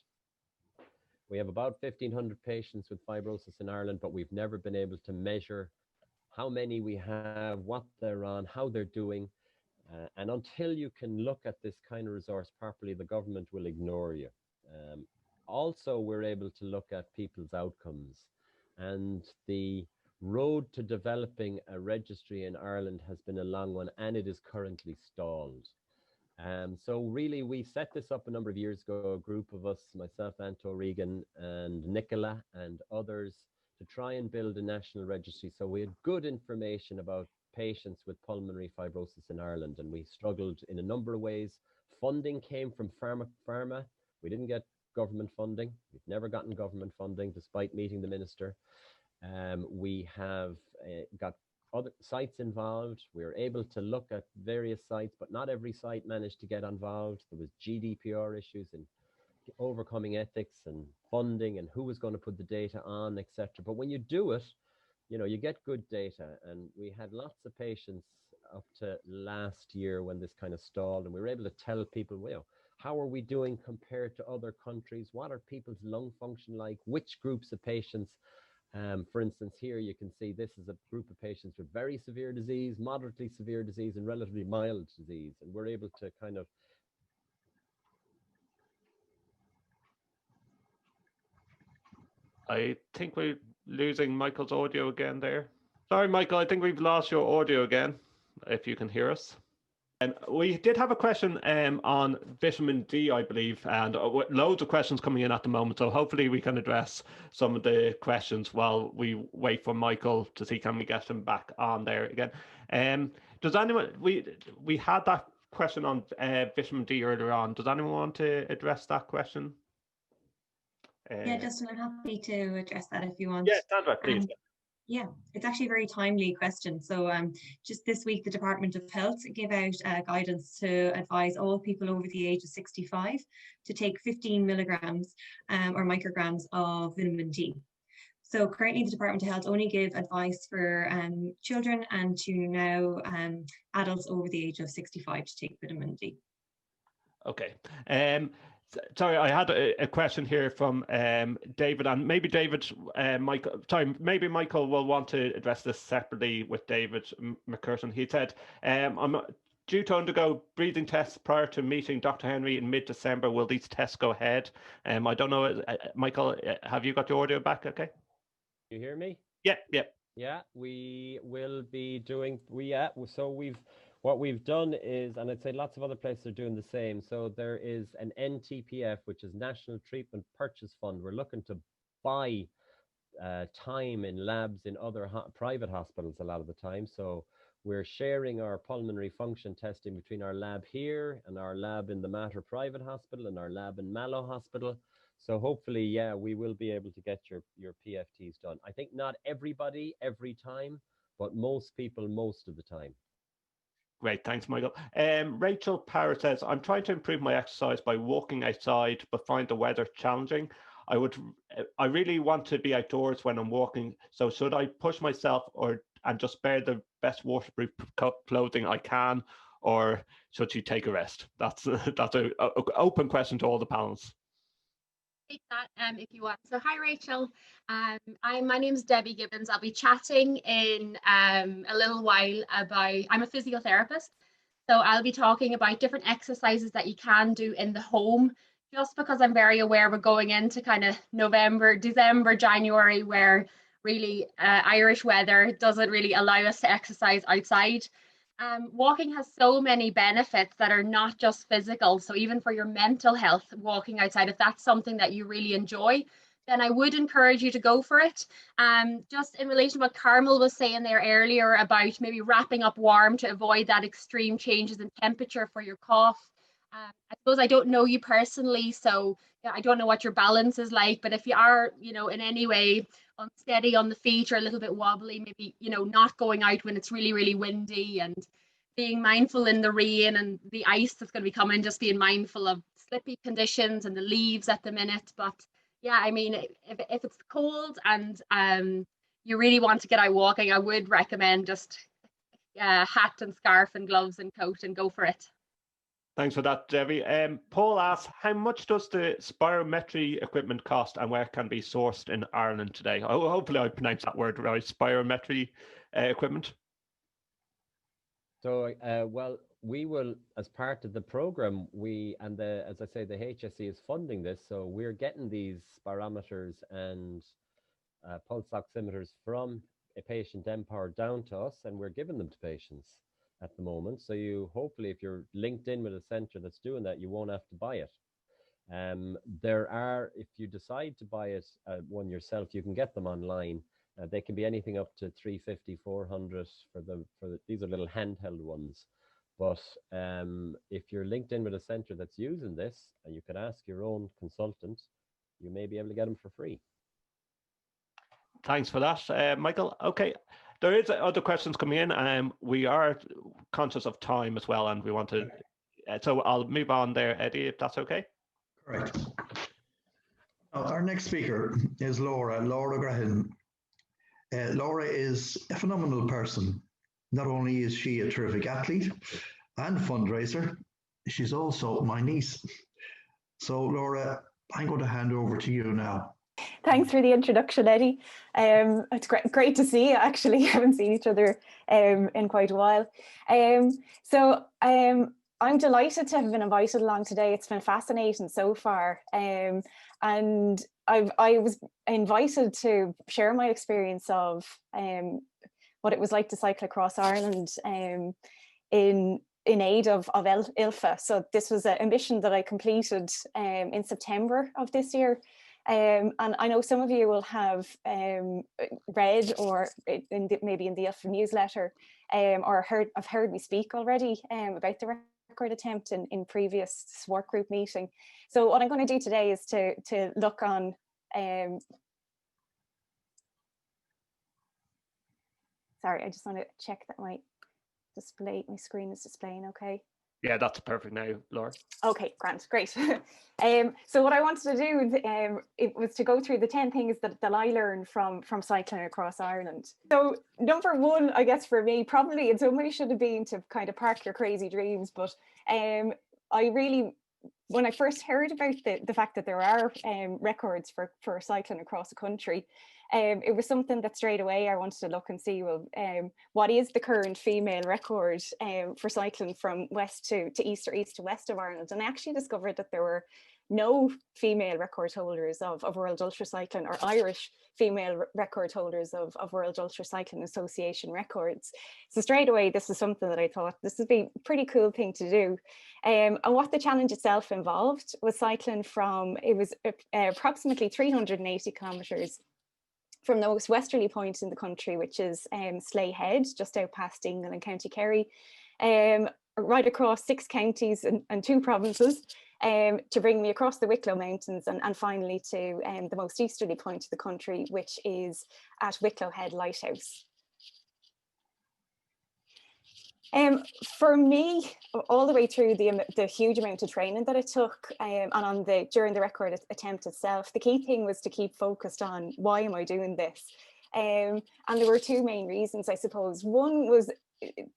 We have about 1,500 patients with fibrosis in Ireland, but we've never been able to measure how many we have, what they're on, how they're doing. And until you can look at this kind of resource properly, the government will ignore you. Also, we're able to look at people's outcomes. And the road to developing a registry in Ireland has been a long one, and it is currently stalled. So really, we set this up a number of years ago, a group of us, myself, Anto Regan, and Nicola, and others, to try and build a national registry. So we had good information about patients with pulmonary fibrosis in Ireland, and we struggled in a number of ways. Funding came from pharma. We didn't get government funding. We've never gotten government funding, despite meeting the minister. We have got other sites involved. We were able to look at various sites, but not every site managed to get involved. There was GDPR issues and overcoming ethics and funding and who was going to put the data on, etc. But when you do it, you know, you get good data. And we had lots of patients up to last year when this kind of stalled, and we were able to tell people, well, how are we doing compared to other countries? What are people's lung function like? Which groups of patients? For instance, here you can see this is a group of patients with very severe disease, moderately severe disease, and relatively mild disease. And we're able to kind of... I think we're losing Michael's audio again there. Sorry, Michael, I think we've lost your audio again, if you can hear us. We did have a question on vitamin D, I believe, and loads of questions coming in at the moment. So hopefully we can address some of the questions while we wait for Michael to see can we get him back on there again. Does anyone, we had that question on vitamin D earlier on. Does anyone want to address that question? Yeah, Justin, I'm happy to address that if you want. Yeah, Sandra, please. Yeah, it's actually a very timely question. So just this week, the Department of Health gave out guidance to advise all people over the age of 65 to take 15 milligrams or micrograms of vitamin D. So currently the Department of Health only give advice for children and to now adults over the age of 65 to take vitamin D. Okay. Sorry, I had a question here from David, and maybe David, maybe Michael will want to address this separately with David McCurtain. He said, I'm due to undergo breathing tests prior to meeting Dr. Henry in mid-December. Will these tests go ahead? I don't know, Michael, have you got your audio back? Okay. You hear me? Yeah. Yeah, we will be doing, what we've done is, and I'd say lots of other places are doing the same. So there is an NTPF, which is National Treatment Purchase Fund. We're looking to buy time in labs in other private hospitals a lot of the time. So we're sharing our pulmonary function testing between our lab here and our lab in the Mater Private Hospital and our lab in Mallow Hospital. So hopefully, yeah, we will be able to get your PFTs done. I think not everybody every time, but most people most of the time. Great, thanks, Michael. Rachel Parrott says, I'm trying to improve my exercise by walking outside, but find the weather challenging. I really want to be outdoors when I'm walking. So should I push myself and just wear the best waterproof clothing I can, or should she take a rest? That's an open question to all the panels. Take that if you want. So hi Rachel, my name's Debbie Gibbons. I'll be chatting in a little while about, I'm a physiotherapist, so I'll be talking about different exercises that you can do in the home, just because I'm very aware we're going into kind of November, December, January, where really Irish weather doesn't really allow us to exercise outside. Walking has so many benefits that are not just physical. So even for your mental health, walking outside, if that's something that you really enjoy, then I would encourage you to go for it. Just in relation to what Carmel was saying there earlier about maybe wrapping up warm to avoid that extreme changes in temperature for your cough. I suppose I don't know you personally, so I don't know what your balance is like, but if you are, in any way unsteady on the feet or a little bit wobbly, maybe, not going out when it's really, really windy, and being mindful in the rain and the ice that's going to be coming, just being mindful of slippy conditions and the leaves at the minute. But yeah, I mean, if it's cold and you really want to get out walking, I would recommend just hat and scarf and gloves and coat and go for it. Thanks for that, Debbie. Paul asks, how much does the spirometry equipment cost and where can be sourced in Ireland today? Hopefully I pronounced that word right, spirometry equipment. So, well, we will, as part of the program, as I say, the HSE is funding this. So we're getting these spirometers and pulse oximeters from a patient Empower down to us, and we're giving them to patients at the moment. So you hopefully, if you're linked in with a centre that's doing that, you won't have to buy it. If you decide to buy it one yourself, you can get them online. They can be anything up to 350, 400 these are little handheld ones. But if you're linked in with a centre that's using this, and you can ask your own consultant, you may be able to get them for free. Thanks for that, Michael. Okay. There is other questions coming in. We are conscious of time as well, and we want to, so I'll move on there, Eddie, if that's okay. Correct. Our next speaker is Laura Graham. Laura is a phenomenal person. Not only is she a terrific athlete and fundraiser, she's also my niece. So Laura, I'm going to hand over to you now. Thanks for the introduction, Eddie. It's great to see you, actually. We haven't seen each other in quite a while. I'm delighted to have been invited along today. It's been fascinating so far. And I was invited to share my experience of what it was like to cycle across Ireland in in aid of ILFA. So this was a mission that I completed in September of this year. And I know some of you will have read or maybe in the ILFA newsletter or have heard me speak already about the record attempt in previous work group meeting. So what I'm going to do today is to look on sorry, I just want to check that my screen is displaying okay. Yeah, that's perfect now, Laura. Okay, great. So what I wanted to do it was to go through the 10 things that I learned from cycling across Ireland. So number one, I guess for me, probably in some way should have been to kind of park your crazy dreams. But I really, when I first heard about the fact that there are records for cycling across the country, it was something that straight away I wanted to look and see, well, what is the current female record for cycling from west to east or east to west of Ireland? And I actually discovered that there were no female record holders of World Ultra Cycling, or Irish female record holders of World Ultra Cycling Association records. So straight away, this is something that I thought this would be a pretty cool thing to do. And what the challenge itself involved was cycling from, it was approximately 380 kilometres from the most westerly point in the country, which is Slea Head, just out past Dingle and County Kerry, right across 6 counties and 2 provinces, to bring me across the Wicklow Mountains and finally to the most easterly point of the country, which is at Wicklow Head Lighthouse. For me, all the way through the huge amount of training that it took, and during the record attempt itself, the key thing was to keep focused on why am I doing this, and there were 2 main reasons, I suppose. One was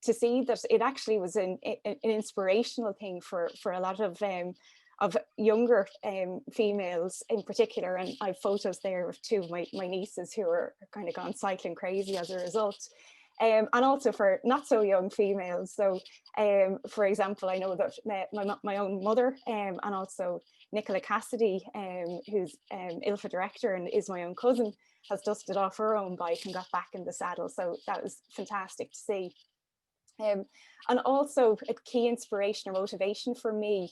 to see that it actually was an inspirational thing for a lot of younger females in particular, and I have photos there of 2 of my nieces who are kind of gone cycling crazy as a result. And also for not so young females. So, for example, I know that my own mother and also Nicola Cassidy, who's ILFA director and is my own cousin, has dusted off her own bike and got back in the saddle. So that was fantastic to see. And also a key inspiration or motivation for me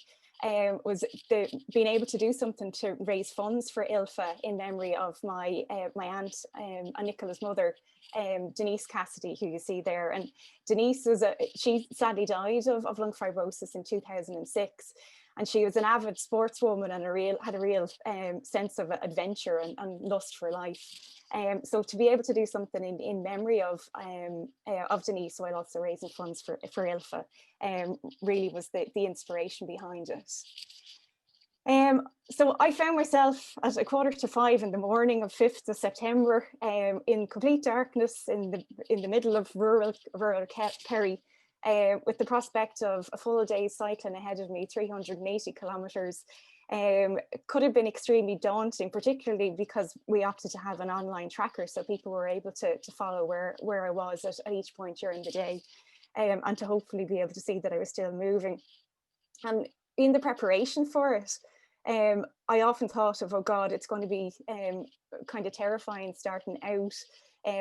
was being able to do something to raise funds for ILFA in memory of my aunt and Nicola's mother, Denise Cassidy, who you see there. And Denise she sadly died of lung fibrosis in 2006. And she was an avid sportswoman and had a real sense of adventure and lust for life. So to be able to do something in memory of Denise, while also raising funds for ILFA, really was the inspiration behind it. So I found myself at 4:45 in the morning of 5th of September in complete darkness in the middle of rural Kerry, with the prospect of a full day's cycling ahead of me, 380 kilometres. Could have been extremely daunting, particularly because we opted to have an online tracker, so people were able to follow where I was at each point during the day, and to hopefully be able to see that I was still moving. And in the preparation for it, I often thought of, oh God, it's going to be kind of terrifying starting out.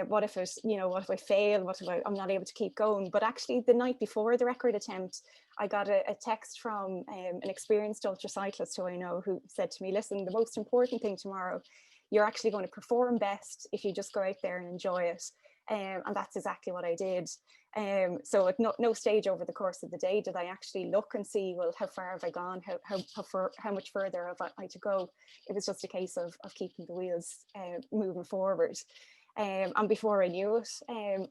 What if what if I fail? What if I'm not able to keep going? But actually, the night before the record attempt, I got a text from an experienced ultra cyclist who I know, who said to me, listen, the most important thing tomorrow, you're actually going to perform best if you just go out there and enjoy it. And that's exactly what I did. So at no stage over the course of the day did I actually look and see, well, how far have I gone? How much further have I to go? It was just a case of keeping the wheels moving forward. And before I knew it,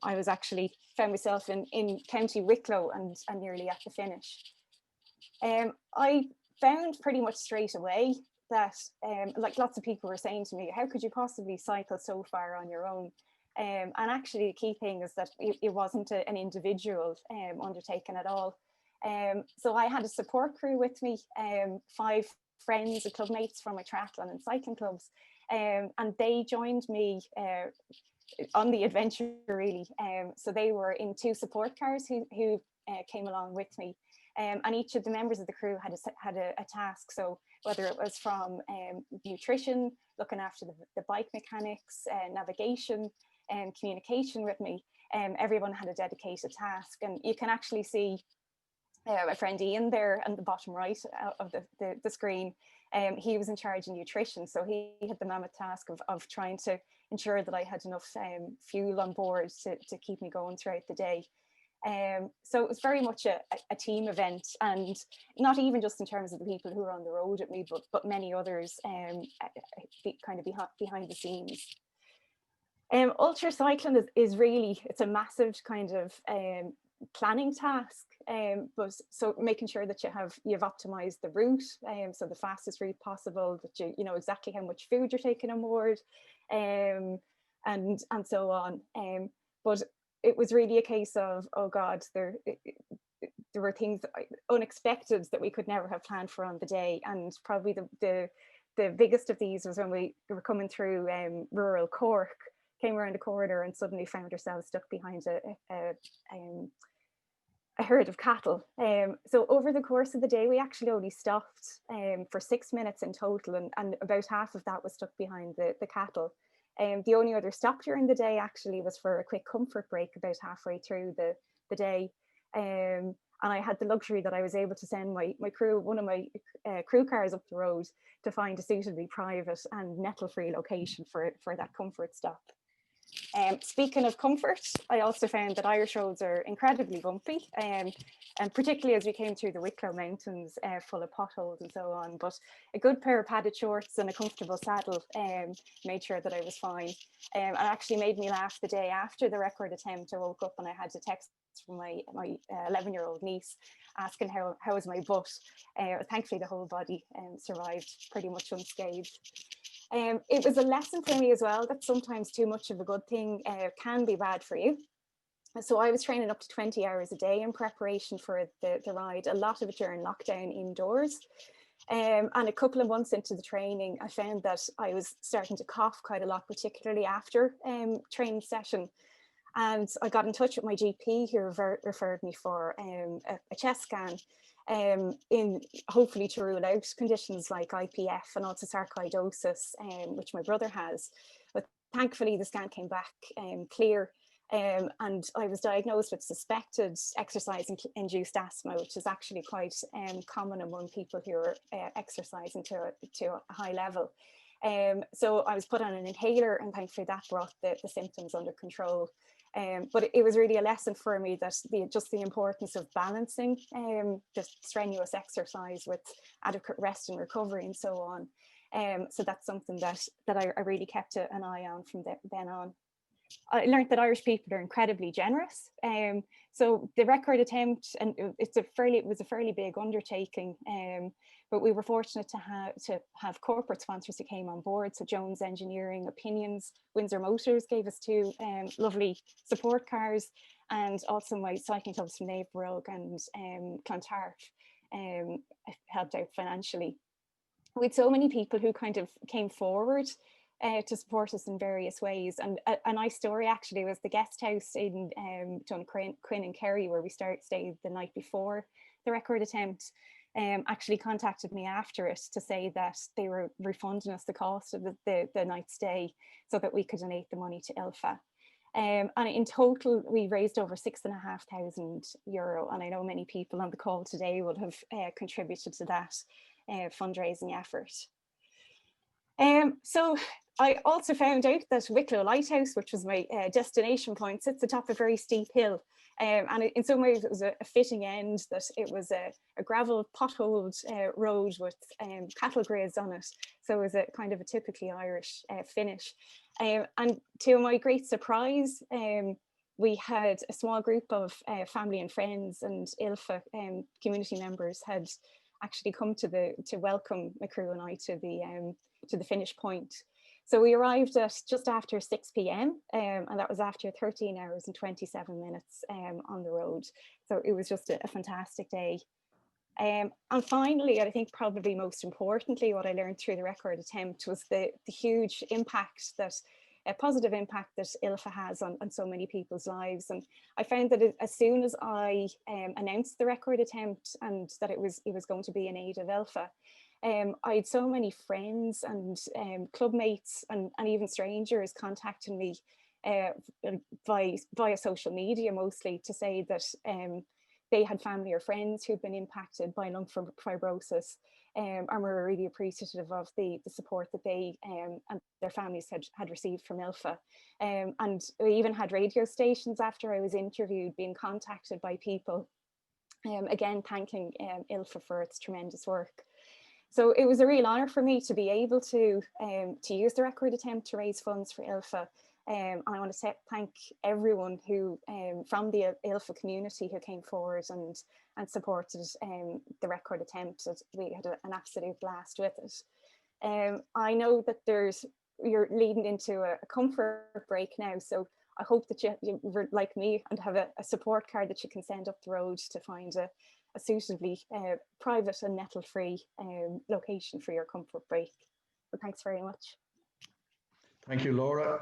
I was actually found myself in County Wicklow and nearly at the finish. I found pretty much straight away that, like lots of people were saying to me, how could you possibly cycle so far on your own? And actually the key thing is that it wasn't an individual undertaking at all. So I had a support crew with me, 5 friends and clubmates from my triathlon and cycling clubs, and they joined me on the adventure really. So they were in 2 support cars who came along with me, and each of the members of the crew had a task. So whether it was from nutrition, looking after the bike mechanics, navigation, and communication with me, everyone had a dedicated task. And you can actually see my friend Ian there on the bottom right of the screen, he was in charge of nutrition. So he had the mammoth task of trying to ensure that I had enough fuel on board to keep me going throughout the day. So it was very much a team event, and not even just in terms of the people who were on the road with me, but many others kind of behind the scenes. Ultra cycling is really, it's a massive kind of planning task, but so making sure that you've optimized the route, so the fastest route possible, that you know exactly how much food you're taking on board, and so on. But it was really a case of, oh God, there were things unexpected that we could never have planned for on the day, and probably the biggest of these was when we were coming through rural Cork, came around a corner and suddenly found ourselves stuck behind a herd of cattle. So over the course of the day, we actually only stopped for 6 minutes in total, and about half of that was stuck behind the cattle. The only other stop during the day actually was for a quick comfort break about halfway through the day. And I had the luxury that I was able to send my crew, one of my crew cars up the road to find a suitably private and nettle-free location for that comfort stop. Speaking of comfort, I also found that Irish roads are incredibly bumpy, and particularly as we came through the Wicklow Mountains, full of potholes and so on. But a good pair of padded shorts and a comfortable saddle made sure that I was fine. And actually made me laugh the day after the record attempt. I woke up and I had a text from my 11-year-old niece asking how was my butt. Thankfully the whole body survived pretty much unscathed. It was a lesson for me as well that sometimes too much of a good thing can be bad for you. So I was training up to 20 hours a day in preparation for the ride, a lot of it during lockdown indoors. And a couple of months into the training, I found that I was starting to cough quite a lot, particularly after training session. And I got in touch with my GP, who referred me for a chest scan, in hopefully to rule out conditions like IPF and also sarcoidosis, which my brother has. But thankfully the scan came back clear, and I was diagnosed with suspected exercise-induced asthma, which is actually quite common among people who are exercising to a high level. So I was put on an inhaler, and thankfully that brought the symptoms under control. But it was really a lesson for me that just the importance of balancing the strenuous exercise with adequate rest and recovery and so on. So that's something that I really kept an eye on from then on. I learned that Irish people are incredibly generous. So the record attempt, and it was a fairly big undertaking, but we were fortunate to have corporate sponsors who came on board. So Jones Engineering, Opinions, Windsor Motors gave us 2 lovely support cars, and also my cycling clubs from Naperville and Clontarf helped out financially. With so many people who kind of came forward to support us in various ways. And a nice story actually was the guest house in Quinn and Kerry, where we stayed the night before the record attempt, actually contacted me after it to say that they were refunding us the cost of the night's stay so that we could donate the money to ILFA. And in total, we raised over €6,500. And I know many people on the call today will have contributed to that fundraising effort. So I also found out that Wicklow Lighthouse, which was my destination point, sits atop a very steep hill. And in some ways it was a fitting end that it was a gravel potholed road with cattle graze on it. So it was a kind of a typically Irish finish. And to my great surprise, we had a small group of family and friends and ILFA community members had actually come to welcome my crew and I to the finish point. So we arrived at just after 6 p.m. And that was after 13 hours and 27 minutes on the road. So it was just a fantastic day. And finally, I think probably most importantly, what I learned through the record attempt was the huge impact a positive impact that ILFA has on so many people's lives. And I found that as soon as I announced the record attempt and that it was going to be in aid of ILFA, I had so many friends and club mates and even strangers contacting me via social media mostly to say that they had family or friends who'd been impacted by lung fibrosis, and were really appreciative of the support that they and their families had received from ILFA. And we even had radio stations after I was interviewed being contacted by people, again thanking ILFA for its tremendous work. So it was a real honour for me to be able to use the record attempt to raise funds for ILFA. And I want to thank everyone who from the ILFA community who came forward and supported the record attempt. We had an absolute blast with it. I know that you're leading into a comfort break now, so I hope that you're like me and have a support card that you can send up the road to find a suitably private and nettle-free location for your comfort break. Well, thanks very much. Thank you, Laura.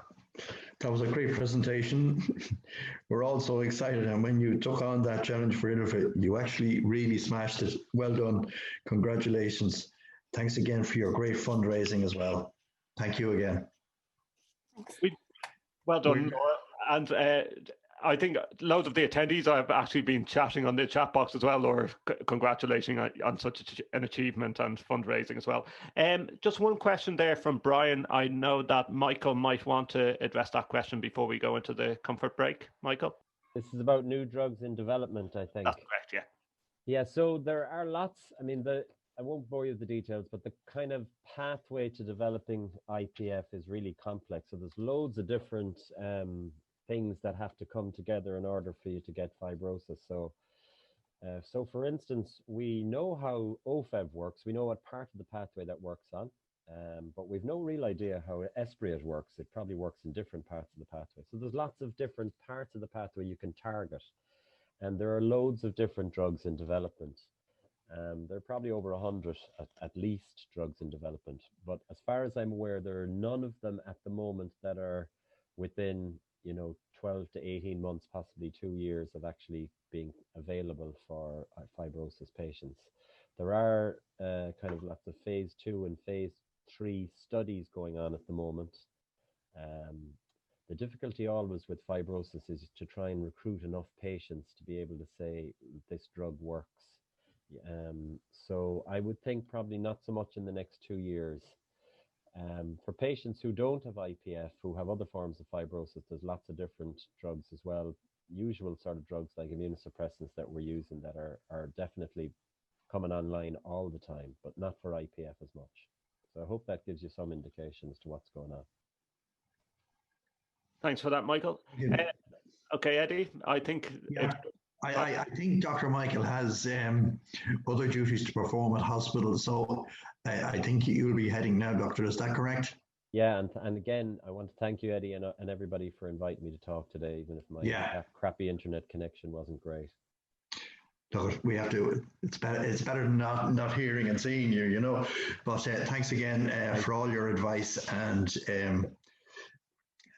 That was a great presentation. We're all so excited, and when you took on that challenge for ILFA, you actually really smashed it. Well done. Congratulations. Thanks again for your great fundraising as well. Thank you again. Well done, Laura. And I think loads of the attendees have actually been chatting on the chat box as well, or congratulating on such an achievement and fundraising as well. Just one question there from Brian. I know that Michael might want to address that question before we go into the comfort break. Michael? This is about new drugs in development, I think. That's correct, yeah. Yeah, so there are lots, I mean, I won't bore you with the details, but the kind of pathway to developing IPF is really complex. So there's loads of different things that have to come together in order for you to get fibrosis. So for instance, we know how OFEV works. We know what part of the pathway that works on, but we've no real idea how Esbriet works. It probably works in different parts of the pathway. So there's lots of different parts of the pathway you can target. And there are loads of different drugs in development. There are probably over 100 at least drugs in development. But as far as I'm aware, there are none of them at the moment that are within 12 to 18 months, possibly 2 years of actually being available for fibrosis patients. There are kind of lots of phase 2 and phase 3 studies going on at the moment. The difficulty always with fibrosis is to try and recruit enough patients to be able to say this drug works. So I would think probably not so much in the next 2 years. For patients who don't have IPF, who have other forms of fibrosis, there's lots of different drugs as well. Usual sort of drugs like immunosuppressants that we're using that are definitely coming online all the time, but not for IPF as much. So I hope that gives you some indication as to what's going on. Thanks for that, Michael. Okay, Eddie, I think... Yeah. I think Dr. Michael has other duties to perform at hospital, so I think you'll be heading now, Doctor. Is that correct? Yeah, and again, I want to thank you, Eddie, and everybody for inviting me to talk today, even if my crappy internet connection wasn't great. We have to. It's better than not hearing and seeing you, But thanks again for all your advice, and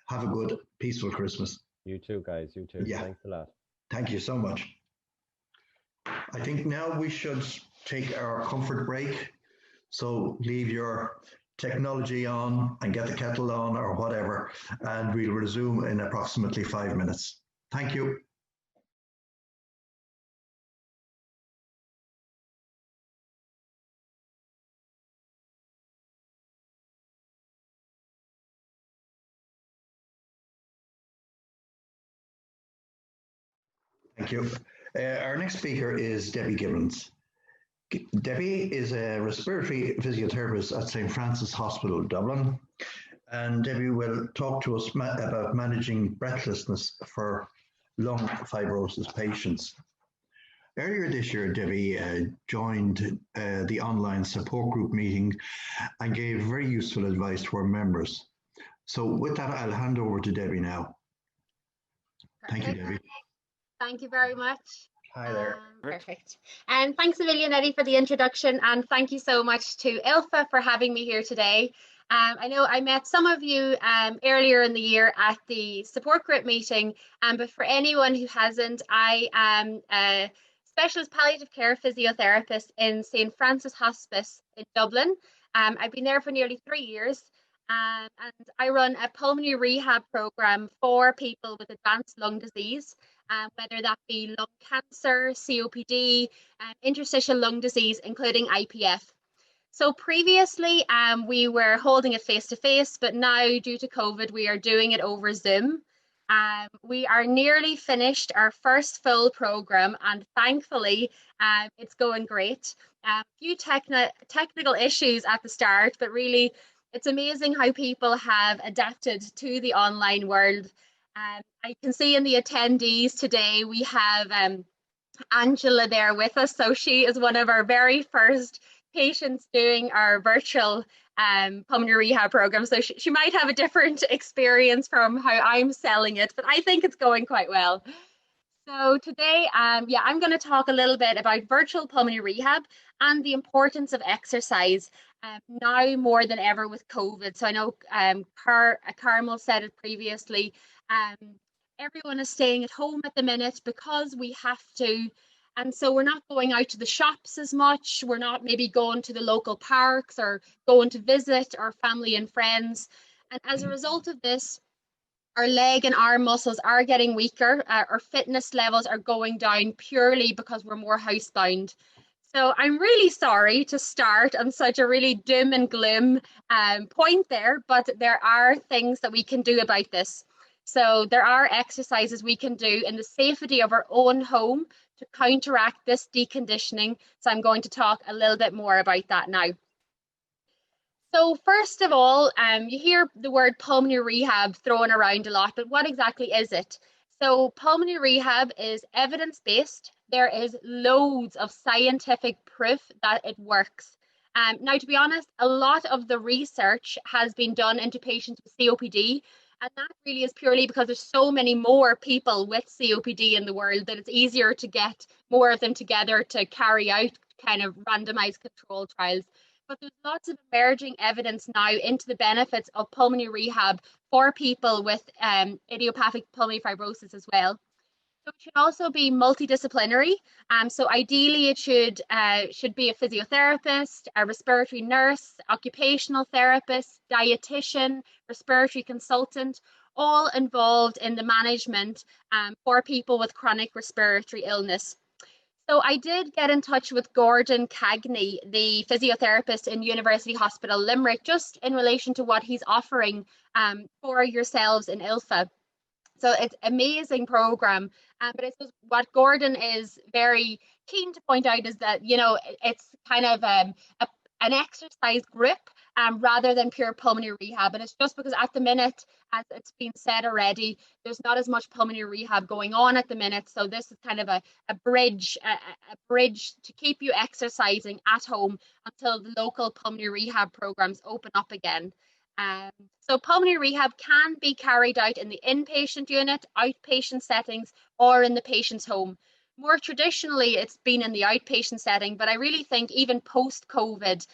have a good, peaceful Christmas. You too, guys. You too. Yeah. Thanks a lot. Thank you so much. I think now we should take our comfort break. So leave your technology on and get the kettle on or whatever, and we'll resume in approximately 5 minutes. Thank you. Thank you. Our next speaker is Debbie Gibbons. Debbie is a respiratory physiotherapist at St. Francis Hospital, Dublin. And Debbie will talk to us about managing breathlessness for lung fibrosis patients. Earlier this year, Debbie joined the online support group meeting and gave very useful advice to our members. So with that, I'll hand over to Debbie now. Thank you, Debbie. Thank you very much. Hi there. Perfect. And thanks a million, Eddie, for the introduction. And thank you so much to ILFA for having me here today. I know I met some of you earlier in the year at the support group meeting, but for anyone who hasn't, I am a specialist palliative care physiotherapist in St. Francis Hospice in Dublin. I've been there for nearly 3 years. And I run a pulmonary rehab program for people with advanced lung disease. whether that be lung cancer, COPD, interstitial lung disease, including IPF. So previously, we were holding it face-to-face, but now due to COVID, we are doing it over Zoom. We are nearly finished our first full program, and thankfully, it's going great. A few technical issues at the start, but really, it's amazing how people have adapted to the online world. I can see in the attendees today, we have Angela there with us. So she is one of our very first patients doing our virtual pulmonary rehab program. So she might have a different experience from how I'm selling it, but I think it's going quite well. So today, I'm going to talk a little bit about virtual pulmonary rehab and the importance of exercise now more than ever with COVID. So I know Carmel said it previously, everyone is staying at home at the minute because we have to. And so we're not going out to the shops as much. We're not maybe going to the local parks or going to visit our family and friends. And as a result of this, our leg and arm muscles are getting weaker. Our fitness levels are going down purely because we're more housebound. So I'm really sorry to start on such a really doom and gloom point there, but there are things that we can do about this. So there are exercises we can do in the safety of our own home to counteract this deconditioning. So I'm going to talk a little bit more about that now. So first of all, you hear the word pulmonary rehab thrown around a lot, but what exactly is it? So pulmonary rehab is evidence-based. There is loads of scientific proof that it works. Now, to be honest, a lot of the research has been done into patients with COPD, and that really is purely because there's so many more people with COPD in the world that it's easier to get more of them together to carry out kind of randomized control trials. But there's lots of emerging evidence now into the benefits of pulmonary rehab for people with idiopathic pulmonary fibrosis as well. So it should also be multidisciplinary. So ideally it should be a physiotherapist, a respiratory nurse, occupational therapist, dietitian, respiratory consultant, all involved in the management for people with chronic respiratory illness. So I did get in touch with Gordon Cagney, the physiotherapist in University Hospital Limerick, just in relation to what he's offering for yourselves in ILFA. So it's an amazing program. But I suppose what Gordon is very keen to point out is that, you know, it's kind of an exercise group rather than pure pulmonary rehab. And it's just because at the minute, as it's been said already, there's not as much pulmonary rehab going on at the minute. So this is kind of a bridge to keep you exercising at home until the local pulmonary rehab programs open up again. So pulmonary rehab can be carried out in the inpatient unit, outpatient settings, or in the patient's home. More traditionally, it's been in the outpatient setting, but I really think even post-COVID,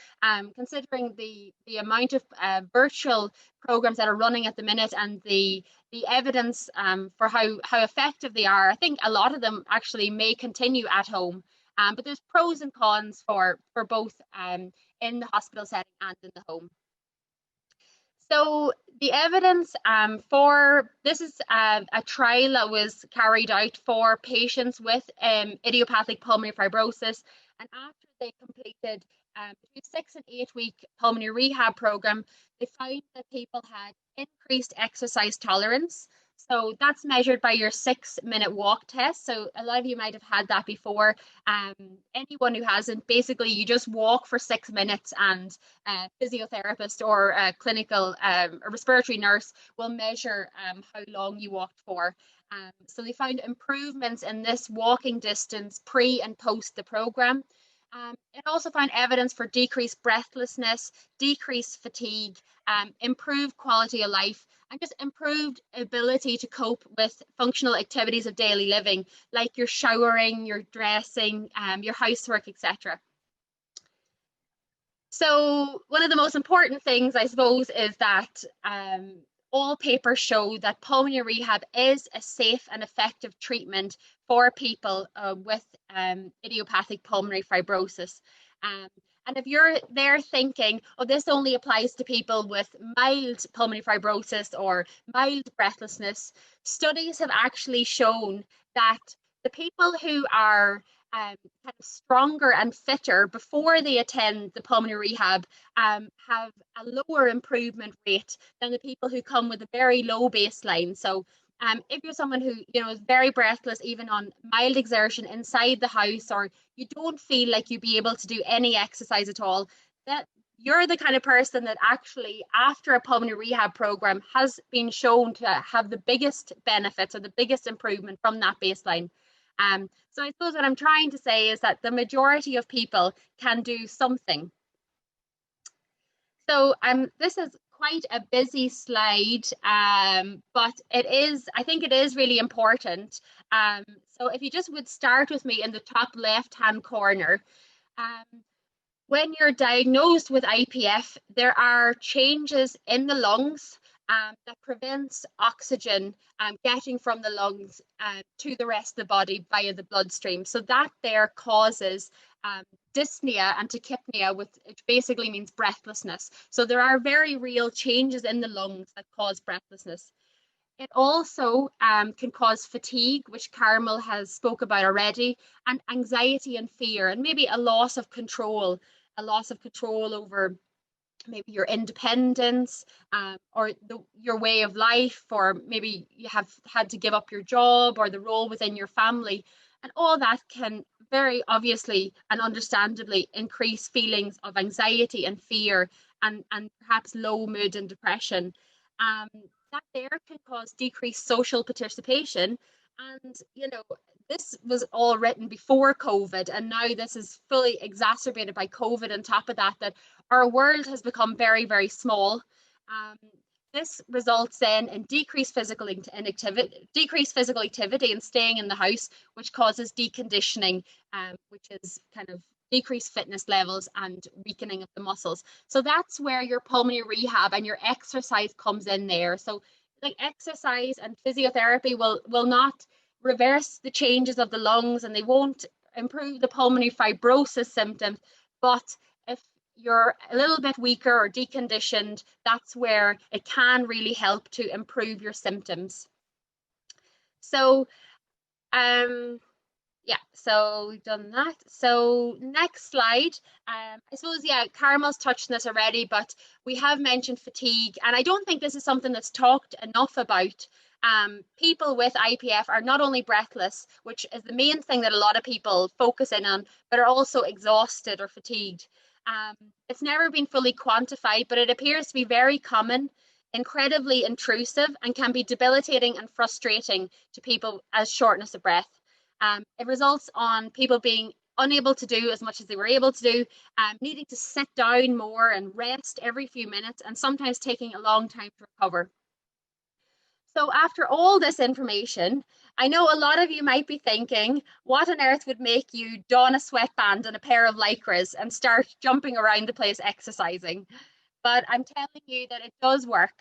considering the amount of virtual programs that are running at the minute and the evidence for how effective they are, I think a lot of them actually may continue at home. But there's pros and cons for both in the hospital setting and in the home. So the evidence for this is a trial that was carried out for patients with idiopathic pulmonary fibrosis, and after they completed between 6 and 8 week pulmonary rehab program, they found that people had increased exercise tolerance. So that's measured by your 6-minute walk test. So a lot of you might have had that before. Anyone who hasn't, basically you just walk for 6 minutes, and a physiotherapist or a clinical a respiratory nurse will measure how long you walked for. So they found improvements in this walking distance pre and post the program. It also found evidence for decreased breathlessness, decreased fatigue, improved quality of life, and just improved ability to cope with functional activities of daily living, like your showering, your dressing, your housework, etc. So one of the most important things, I suppose, is that all papers show that pulmonary rehab is a safe and effective treatment for people with idiopathic pulmonary fibrosis. And if you're there thinking, oh, this only applies to people with mild pulmonary fibrosis or mild breathlessness, studies have actually shown that the people who are kind of stronger and fitter before they attend the pulmonary rehab have a lower improvement rate than the people who come with a very low baseline. So if you're someone who, you know, is very breathless, even on mild exertion inside the house, or you don't feel like you'd be able to do any exercise at all, that you're the kind of person that actually, after a pulmonary rehab program, has been shown to have the biggest benefits or the biggest improvement from that baseline. So I suppose what I'm trying to say is that the majority of people can do something. So this is quite a busy slide, but I think it is really important. So if you just would start with me in the top left-hand corner. When you're diagnosed with IPF, there are changes in the lungs that prevents oxygen getting from the lungs to the rest of the body via the bloodstream. So that there causes dyspnea and tachypnea, which basically means breathlessness. So there are very real changes in the lungs that cause breathlessness. It also can cause fatigue, which Carmel has spoke about already, and anxiety and fear, and maybe a loss of control over maybe your independence or your way of life, or maybe you have had to give up your job or the role within your family. And all that can very obviously and understandably increase feelings of anxiety and fear, and perhaps low mood and depression. That there can cause decreased social participation. And, you know, this was all written before COVID, and now this is fully exacerbated by COVID on top of that our world has become very, very small. This results then in decreased physical activity and staying in the house, which causes deconditioning, which is kind of decreased fitness levels and weakening of the muscles. So that's where your pulmonary rehab and your exercise comes in there. So like exercise and physiotherapy will not reverse the changes of the lungs, and they won't improve the pulmonary fibrosis symptoms, but if you're a little bit weaker or deconditioned, that's where it can really help to improve your symptoms. So yeah, so we've done that. So next slide. I suppose, yeah, Carmel's touched on this already, but we have mentioned fatigue, and I don't think this is something that's talked enough about. People with IPF are not only breathless, which is the main thing that a lot of people focus in on, but are also exhausted or fatigued. It's never been fully quantified, but it appears to be very common, incredibly intrusive, and can be debilitating and frustrating to people as shortness of breath. It results on people being unable to do as much as they were able to do, needing to sit down more and rest every few minutes, and sometimes taking a long time to recover. So after all this information, I know a lot of you might be thinking, what on earth would make you don a sweatband and a pair of lycras and start jumping around the place exercising? But I'm telling you that it does work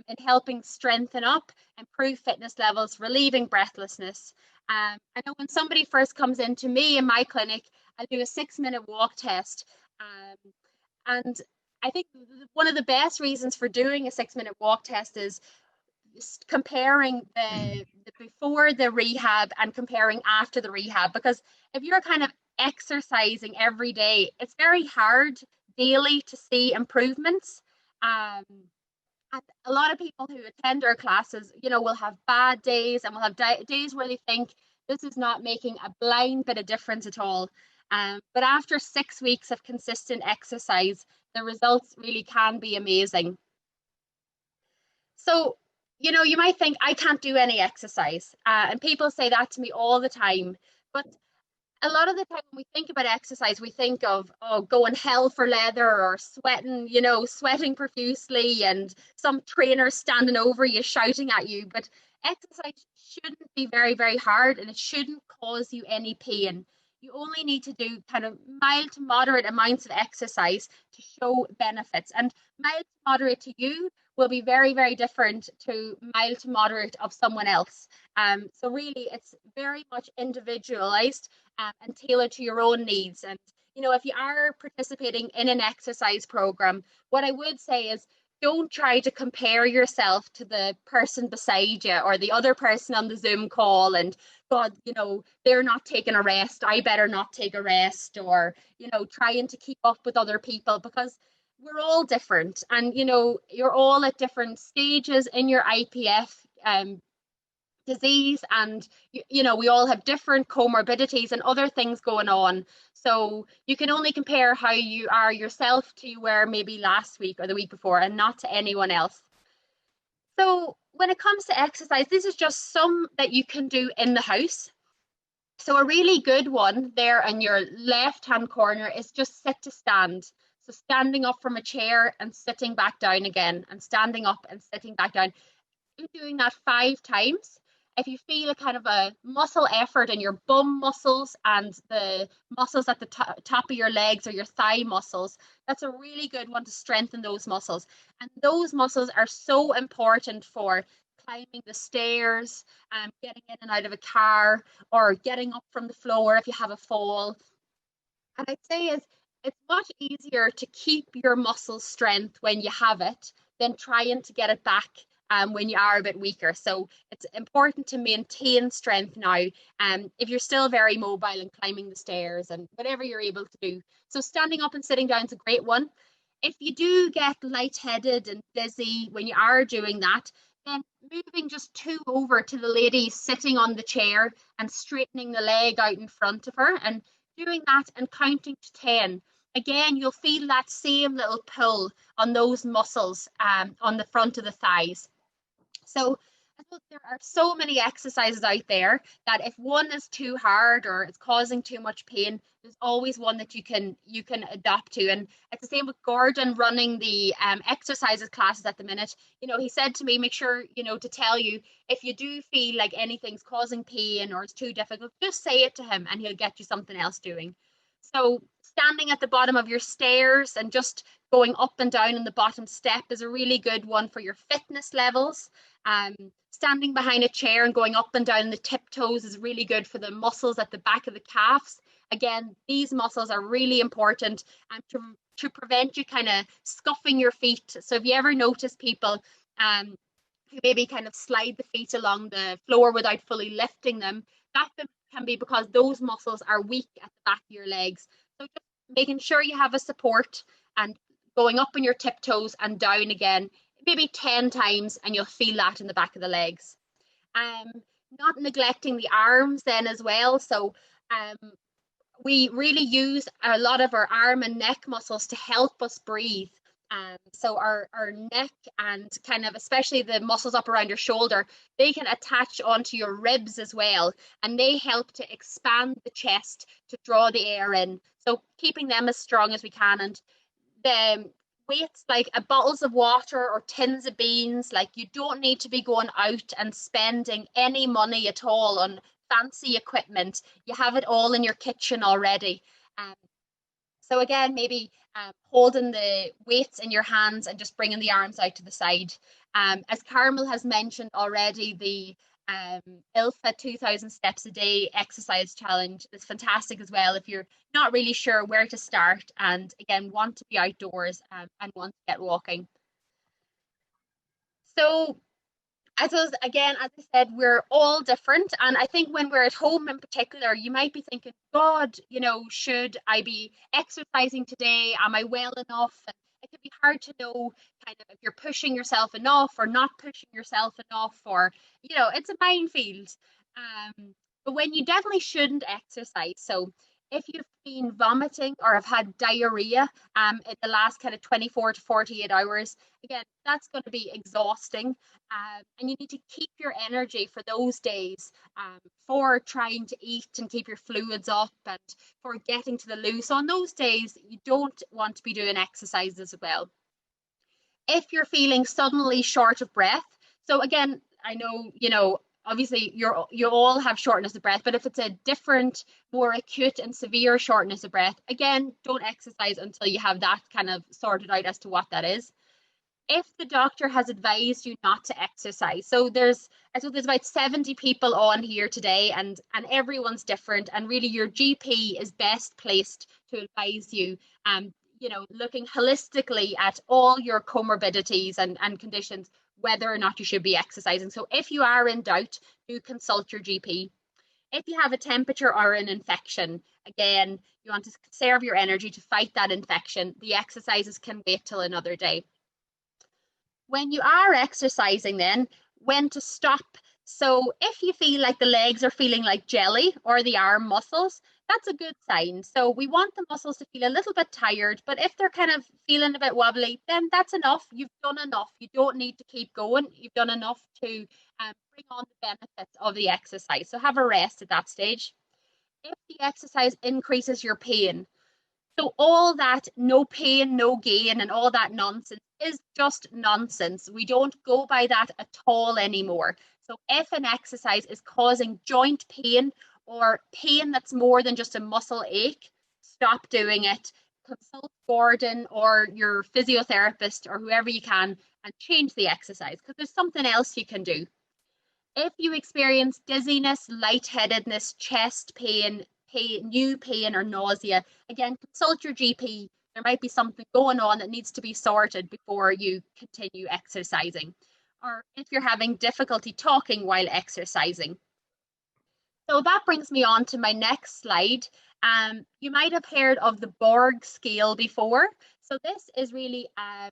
in helping strengthen up, improve fitness levels, relieving breathlessness. I know when somebody first comes into me in my clinic, I do a 6-minute walk test. And I think one of the best reasons for doing a 6-minute walk test is comparing the before the rehab and comparing after the rehab, because if you're kind of exercising every day, it's very hard daily to see improvements. And a lot of people who attend our classes, you know, will have bad days, and will have days where they think this is not making a blind bit of difference at all. But after 6 weeks of consistent exercise, the results really can be amazing. So, you know, you might think, I can't do any exercise. And people say that to me all the time. But a lot of the time when we think about exercise, we think of, oh, going hell for leather, or sweating, you know, sweating profusely, and some trainer standing over you shouting at you. But exercise shouldn't be very, very hard, and it shouldn't cause you any pain. You only need to do kind of mild to moderate amounts of exercise to show benefits. And mild to moderate to you will be very, very different to mild to moderate of someone else. So really, it's very much individualized and tailored to your own needs. And you know, if you are participating in an exercise program, what I would say is don't try to compare yourself to the person beside you or the other person on the Zoom call and, God, you know, they're not taking a rest, I better not take a rest, or, you know, trying to keep up with other people, because we're all different, and, you know, you're all at different stages in your IPF disease, and you know, we all have different comorbidities and other things going on, so you can only compare how you are yourself to you were maybe last week or the week before, and not to anyone else. So when it comes to exercise, this is just some that you can do in the house. So a really good one there in your left hand corner is just sit to stand. So standing up from a chair and sitting back down again, and standing up and sitting back down. You're doing that 5 times. If you feel a kind of a muscle effort in your bum muscles and the muscles at the top of your legs or your thigh muscles, that's a really good one to strengthen those muscles. And those muscles are so important for climbing the stairs, getting in and out of a car, or getting up from the floor if you have a fall. And I'd say it's much easier to keep your muscle strength when you have it than trying to get it back when you are a bit weaker. So it's important to maintain strength now, if you're still very mobile and climbing the stairs and whatever you're able to do. So standing up and sitting down is a great one. If you do get lightheaded and dizzy when you are doing that, then moving just 2 over to the lady sitting on the chair and straightening the leg out in front of her and doing that and counting to 10. Again, you'll feel that same little pull on those muscles on the front of the thighs. So I suppose there are so many exercises out there that if one is too hard or it's causing too much pain, there's always one that you can adapt to. And it's the same with Gordon running the exercises classes at the minute. You know, he said to me, make sure, you know, to tell you if you do feel like anything's causing pain or it's too difficult, just say it to him and he'll get you something else doing. So standing at the bottom of your stairs and just going up and down on the bottom step is a really good one for your fitness levels. Standing behind a chair and going up and down the tiptoes is really good for the muscles at the back of the calves. Again, these muscles are really important to prevent you kind of scuffing your feet. So if you ever notice people who maybe kind of slide the feet along the floor without fully lifting them, that can be because those muscles are weak at the back of your legs. So just making sure you have a support and going up on your tiptoes and down again, maybe 10 times, and you'll feel that in the back of the legs. Not neglecting the arms then as well. So we really use a lot of our arm and neck muscles to help us breathe. So our neck and kind of especially the muscles up around your shoulder, they can attach onto your ribs as well, and they help to expand the chest to draw the air in. So keeping them as strong as we can. And the weights like bottles of water or tins of beans, like you don't need to be going out and spending any money at all on fancy equipment. You have it all in your kitchen already. So again, maybe holding the weights in your hands and just bringing the arms out to the side. As Carmel has mentioned already, the ILFA 2000 steps a day exercise challenge is fantastic as well if you're not really sure where to start and again want to be outdoors and want to get walking. So I suppose, again, as I said, we're all different. And I think when we're at home in particular, you might be thinking, God, you know, should I be exercising today? Am I well enough? And it can be hard to know kind of if you're pushing yourself enough or not pushing yourself enough, or, you know, it's a minefield. But when you definitely shouldn't exercise. So if you've been vomiting or have had diarrhea in the last kind of 24 to 48 hours, again, that's going to be exhausting. And you need to keep your energy for those days for trying to eat and keep your fluids up and for getting to the loo. So on those days, you don't want to be doing exercises as well. If you're feeling suddenly short of breath, so again, I know, you know, obviously you all have shortness of breath, but if it's a different, more acute and severe shortness of breath, again, don't exercise until you have that kind of sorted out as to what that is. if the doctor has advised you not to exercise. So there's about 70 people on here today, and everyone's different, and really your GP is best placed to advise you, you know, looking holistically at all your comorbidities and conditions, whether or not you should be exercising. So if you are in doubt, do consult your GP. If you have a temperature or an infection, again, you want to conserve your energy to fight that infection. The exercises can wait till another day. When you are exercising, then, when to stop. So if you feel like the legs are feeling like jelly or the arm muscles, that's a good sign. So we want the muscles to feel a little bit tired, but if they're kind of feeling a bit wobbly, then that's enough. You've done enough. You don't need to keep going. You've done enough to bring on the benefits of the exercise. So have a rest at that stage. If the exercise increases your pain, so all that no pain, no gain, and all that nonsense is just nonsense. We don't go by that at all anymore. So if an exercise is causing joint pain or pain that's more than just a muscle ache, stop doing it. Consult Gordon or your physiotherapist or whoever you can and change the exercise, because there's something else you can do. If you experience dizziness, lightheadedness, chest pain, new pain or nausea, again, consult your GP. There might be something going on that needs to be sorted before you continue exercising. Or if you're having difficulty talking while exercising. So that brings me on to my next slide. You might have heard of the Borg scale before. So this is really a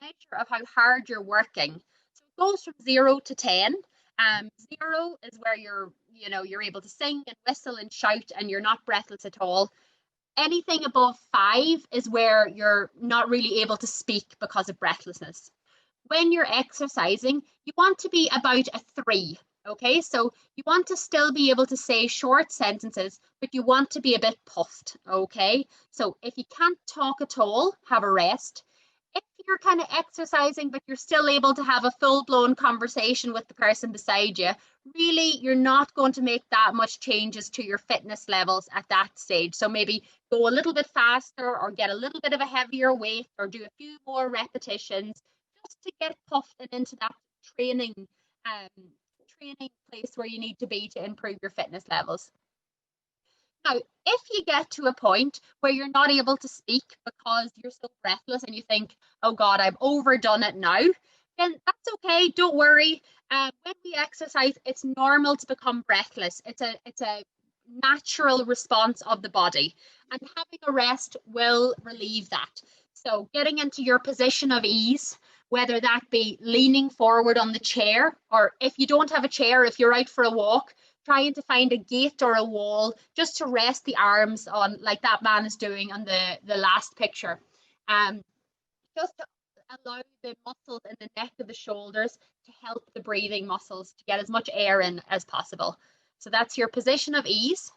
measure of how hard you're working. So it goes from 0 to 10. 0 is where you're able to sing and whistle and shout and you're not breathless at all. Anything above 5 is where you're not really able to speak because of breathlessness. When you're exercising, you want to be about a 3. Okay, so you want to still be able to say short sentences, but you want to be a bit puffed. Okay, so if you can't talk at all, have a rest. If you're kind of exercising, but you're still able to have a full-blown conversation with the person beside you, really, you're not going to make that much changes to your fitness levels at that stage. So maybe go a little bit faster or get a little bit of a heavier weight or do a few more repetitions just to get puffed and into that training place where you need to be to improve your fitness levels. Now, if you get to a point where you're not able to speak because you're so breathless and you think, oh God, I've overdone it now, then that's okay. Don't worry. When we exercise, it's normal to become breathless. It's a natural response of the body, and having a rest will relieve that. So getting into your position of ease, whether that be leaning forward on the chair, or if you don't have a chair, if you're out for a walk, trying to find a gate or a wall just to rest the arms on, like that man is doing on the last picture. Just to allow the muscles in the neck of the shoulders to help the breathing muscles to get as much air in as possible. So that's your position of ease.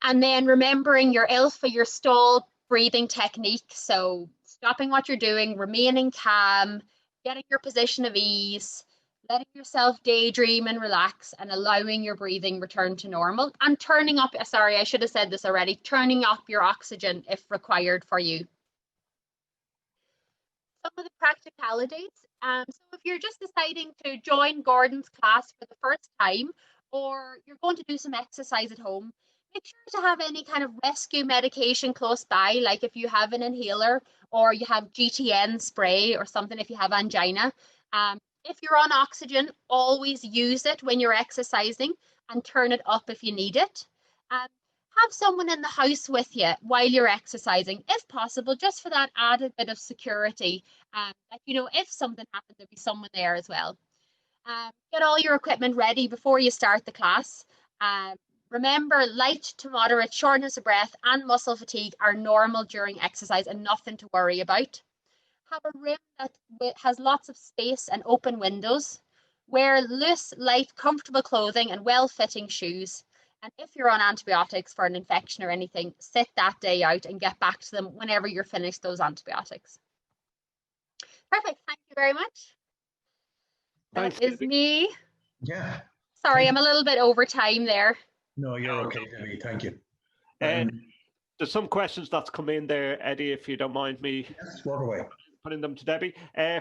And then remembering your ILFA, your stall breathing technique. So stopping what you're doing, remaining calm, getting your position of ease, letting yourself daydream and relax, and allowing your breathing return to normal, and turning up, sorry, I should have said this already, turning up your oxygen if required for you. Some of the practicalities. So if you're just deciding to join Gordon's class for the first time, or you're going to do some exercise at home, make sure to have any kind of rescue medication close by, like if you have an inhaler or you have GTN spray or something if you have angina. If you're on oxygen, always use it when you're exercising and turn it up if you need it. Have someone in the house with you while you're exercising, if possible, just for that added bit of security. That, you know, if something happened, there'd be someone there as well. Get all your equipment ready before you start the class. Remember, light to moderate shortness of breath and muscle fatigue are normal during exercise and nothing to worry about. Have a room that has lots of space and open windows. Wear loose, light, comfortable clothing and well-fitting shoes. And if you're on antibiotics for an infection or anything, sit that day out and get back to them whenever you're finished those antibiotics. Perfect. Thank you very much. Thanks, That is Debbie. me. Yeah. Sorry, I'm a little bit over time there. No, you're okay, Debbie. Thank you. There's some questions that's come in there, Eddie, if you don't mind me. Yes, walk away. putting them to Debbie.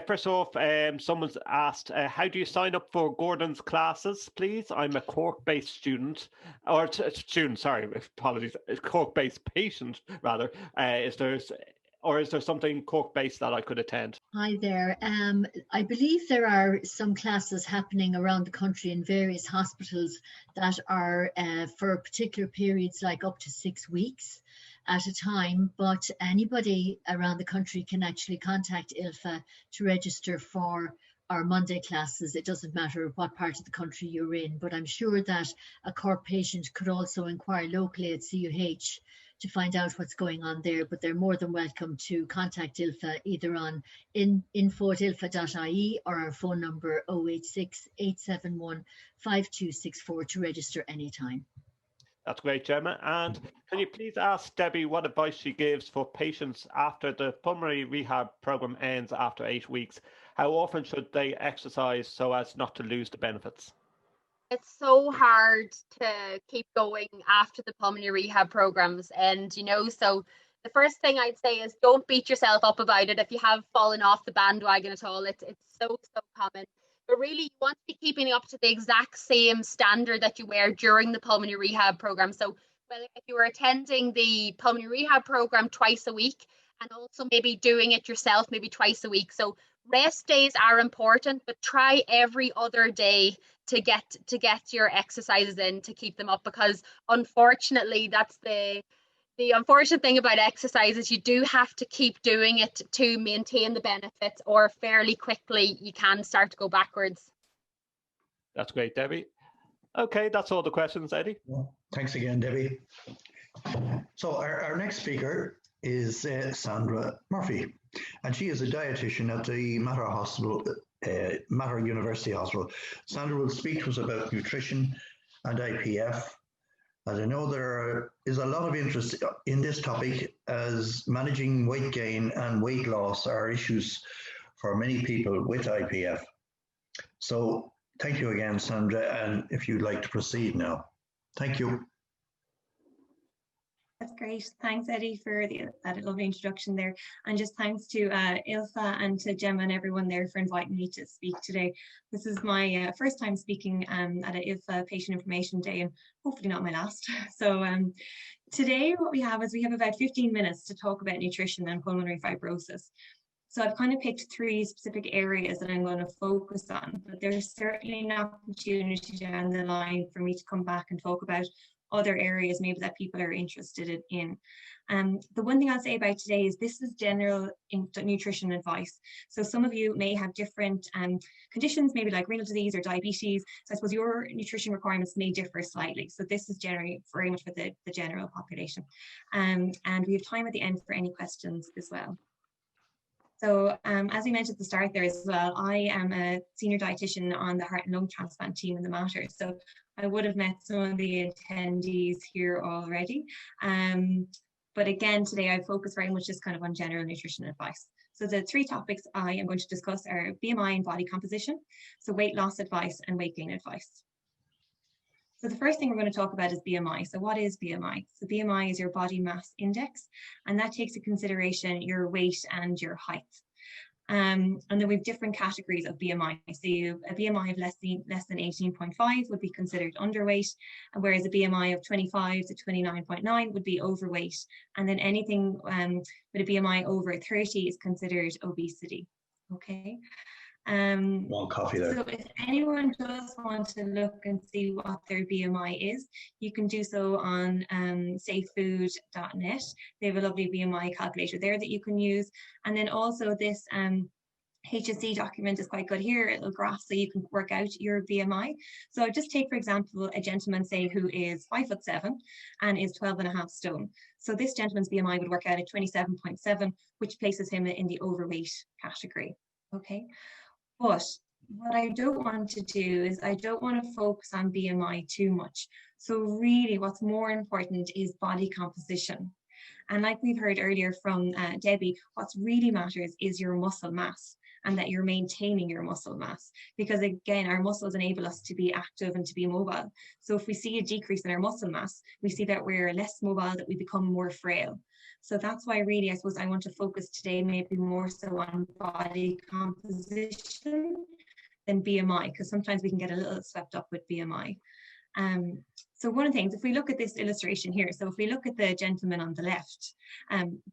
First off, someone's asked, how do you sign up for Gordon's classes, please? I'm a Cork-based student, or student, sorry, apologies, Cork-based patient, rather. Is there something Cork-based that I could attend? Hi there. I believe there are some classes happening around the country in various hospitals that are for particular periods, like up to 6 weeks at a time, but anybody around the country can actually contact ILFA to register for our Monday classes. It doesn't matter what part of the country you're in, but I'm sure that a Cork patient could also inquire locally at CUH to find out what's going on there, but they're more than welcome to contact ILFA either on info@ilfa.ie or our phone number 086 871 5264 to register anytime. That's great, Gemma. And can you please ask Debbie what advice she gives for patients after the pulmonary rehab program ends after 8 weeks? How often should they exercise so as not to lose the benefits? It's so hard to keep going after the pulmonary rehab programs end, so the first thing I'd say is don't beat yourself up about it if you have fallen off the bandwagon at all. It's so common. But really, you want to be keeping up to the exact same standard that you were during the pulmonary rehab program. So if you were attending the pulmonary rehab program twice a week and also maybe doing it yourself maybe twice a week. So rest days are important, but try every other day to get your exercises in, to keep them up, because unfortunately that's the unfortunate thing about exercise is you do have to keep doing it to maintain the benefits, or fairly quickly you can start to go backwards. That's great, Debbie. Okay, that's all the questions, Eddie. Well, thanks again, Debbie. So our next speaker is Sandra Murphy, and she is a dietitian at the Mater University Hospital. Sandra will speak to us about nutrition and IPF. And I know there is a lot of interest in this topic, as managing weight gain and weight loss are issues for many people with IPF. So thank you again, Sandra, and if you'd like to proceed now. Thank you. That's great. Thanks, Eddie, for that lovely introduction there. And just thanks to ILFA and to Gemma and everyone there for inviting me to speak today. This is my first time speaking at an ILFA Patient Information Day, and hopefully not my last. So today what we have about 15 minutes to talk about nutrition and pulmonary fibrosis. So I've kind of picked 3 specific areas that I'm going to focus on, but there's certainly an opportunity down the line for me to come back and talk about other areas maybe that people are interested in. The one thing I'll say about today is this is general nutrition advice. So some of you may have different conditions, maybe like renal disease or diabetes. So I suppose your nutrition requirements may differ slightly. So this is generally very much for the general population. And we have time at the end for any questions as well. So as we mentioned at the start there as well, I am a senior dietitian on the heart and lung transplant team in the Mater. So I would have met some of the attendees here already. But again, today I focus very much just kind of on general nutrition advice. So the 3 topics I am going to discuss are BMI and body composition, so weight loss advice and weight gain advice. So the first thing we're going to talk about is BMI. So what is BMI? So BMI is your body mass index, and that takes into consideration your weight and your height. And then we have different categories of BMI. So a BMI of less than 18.5 would be considered underweight, whereas a BMI of 25 to 29.9 would be overweight. And then anything with a BMI over 30 is considered obesity. Okay. One coffee there. So if anyone does want to look and see what their BMI is, you can do so on safefood.net. They have a lovely BMI calculator there that you can use. And then also this HSC document is quite good here, a little graph so you can work out your BMI. So just take, for example, a gentleman, say, who is 5'7" and is 12.5 stone. So this gentleman's BMI would work out at 27.7, which places him in the overweight category. Okay. But what I don't want to do is I don't want to focus on BMI too much. So really what's more important is body composition. And like we've heard earlier from Debbie, what really matters is your muscle mass, and that you're maintaining your muscle mass. Because again, our muscles enable us to be active and to be mobile. So if we see a decrease in our muscle mass, we see that we're less mobile, that we become more frail. So that's why really I suppose I want to focus today maybe more so on body composition than BMI, because sometimes we can get a little swept up with BMI. So one of the things, if we look at this illustration here, so if we look at the gentleman on the left,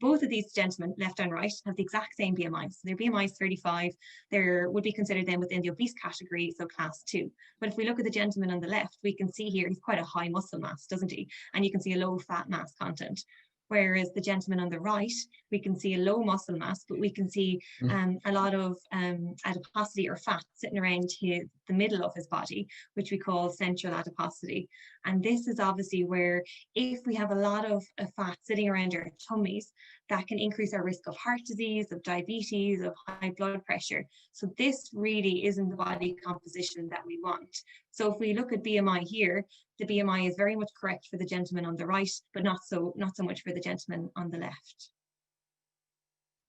both of these gentlemen, left and right, have the exact same BMI. So their BMI is 35. They would be considered then within the obese category, so class 2. But if we look at the gentleman on the left, we can see here he's quite a high muscle mass, doesn't he? And you can see a low fat mass content. Whereas the gentleman on the right, we can see a low muscle mass, but we can see a lot of adiposity or fat sitting around the middle of his body, which we call central adiposity. And this is obviously where if we have a lot of fat sitting around our tummies, that can increase our risk of heart disease, of diabetes, of high blood pressure. So this really isn't the body composition that we want. So if we look at BMI here, the BMI is very much correct for the gentleman on the right, but not so much for the gentleman on the left.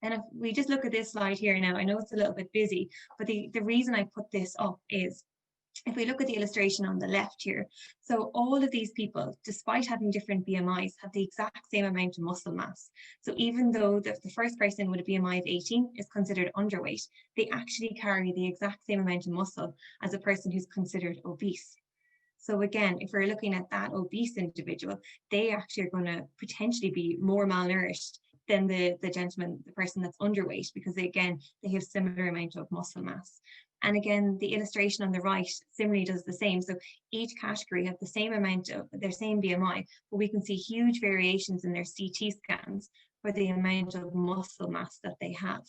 And if we just look at this slide here now, I know it's a little bit busy, but the reason I put this up is if we look at the illustration on the left here, so all of these people, despite having different BMIs, have the exact same amount of muscle mass. So even though the first person with a BMI of 18 is considered underweight, they actually carry the exact same amount of muscle as a person who's considered obese. So again, if we're looking at that obese individual, they actually are going to potentially be more malnourished than the person that's underweight, because they have similar amount of muscle mass. And again, the illustration on the right similarly does the same. So each category have the same amount of their same BMI, but we can see huge variations in their CT scans for the amount of muscle mass that they have.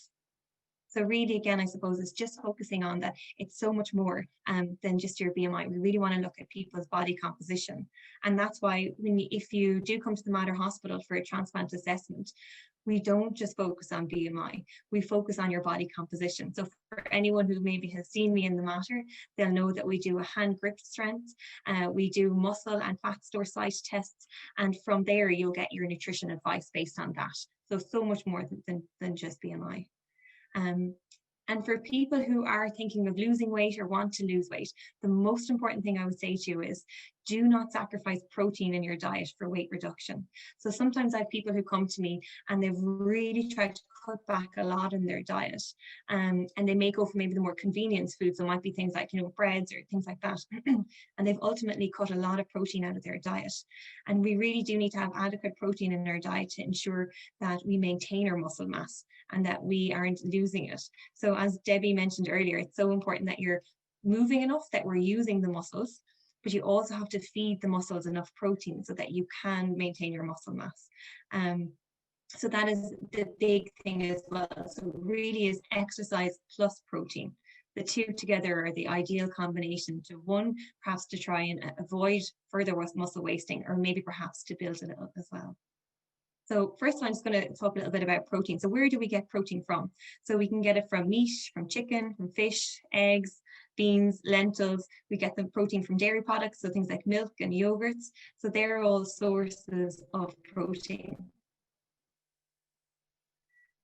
So really, again, I suppose it's just focusing on that it's so much more than just your BMI. We really want to look at people's body composition. And that's why if you do come to the Mater Hospital for a transplant assessment, we don't just focus on BMI, we focus on your body composition. So for anyone who maybe has seen me in the Mater, they'll know that we do a hand grip strength, we do muscle and fat store site tests, and from there you'll get your nutrition advice based on that. So much more than just BMI. And for people who are thinking of losing weight or want to lose weight, the most important thing I would say to you is do not sacrifice protein in your diet for weight reduction. So sometimes I have people who come to me and they've really tried to cut back a lot in their diet, and they may go for maybe the more convenience foods. So it might be things like, breads or things like that. And they've ultimately cut a lot of protein out of their diet. And we really do need to have adequate protein in our diet to ensure that we maintain our muscle mass and that we aren't losing it. So as Debbie mentioned earlier, it's so important that you're moving enough, that we're using the muscles, but you also have to feed the muscles enough protein so that you can maintain your muscle mass. So that is the big thing as well. So it really is exercise plus protein. The two together are the ideal combination to, one, perhaps to try and avoid further muscle wasting, or maybe perhaps to build it up as well. So first I'm just going to talk a little bit about protein. So where do we get protein from? So we can get it from meat, from chicken, from fish, eggs, beans, lentils. We get the protein from dairy products, so things like milk and yogurts. So they're all sources of protein.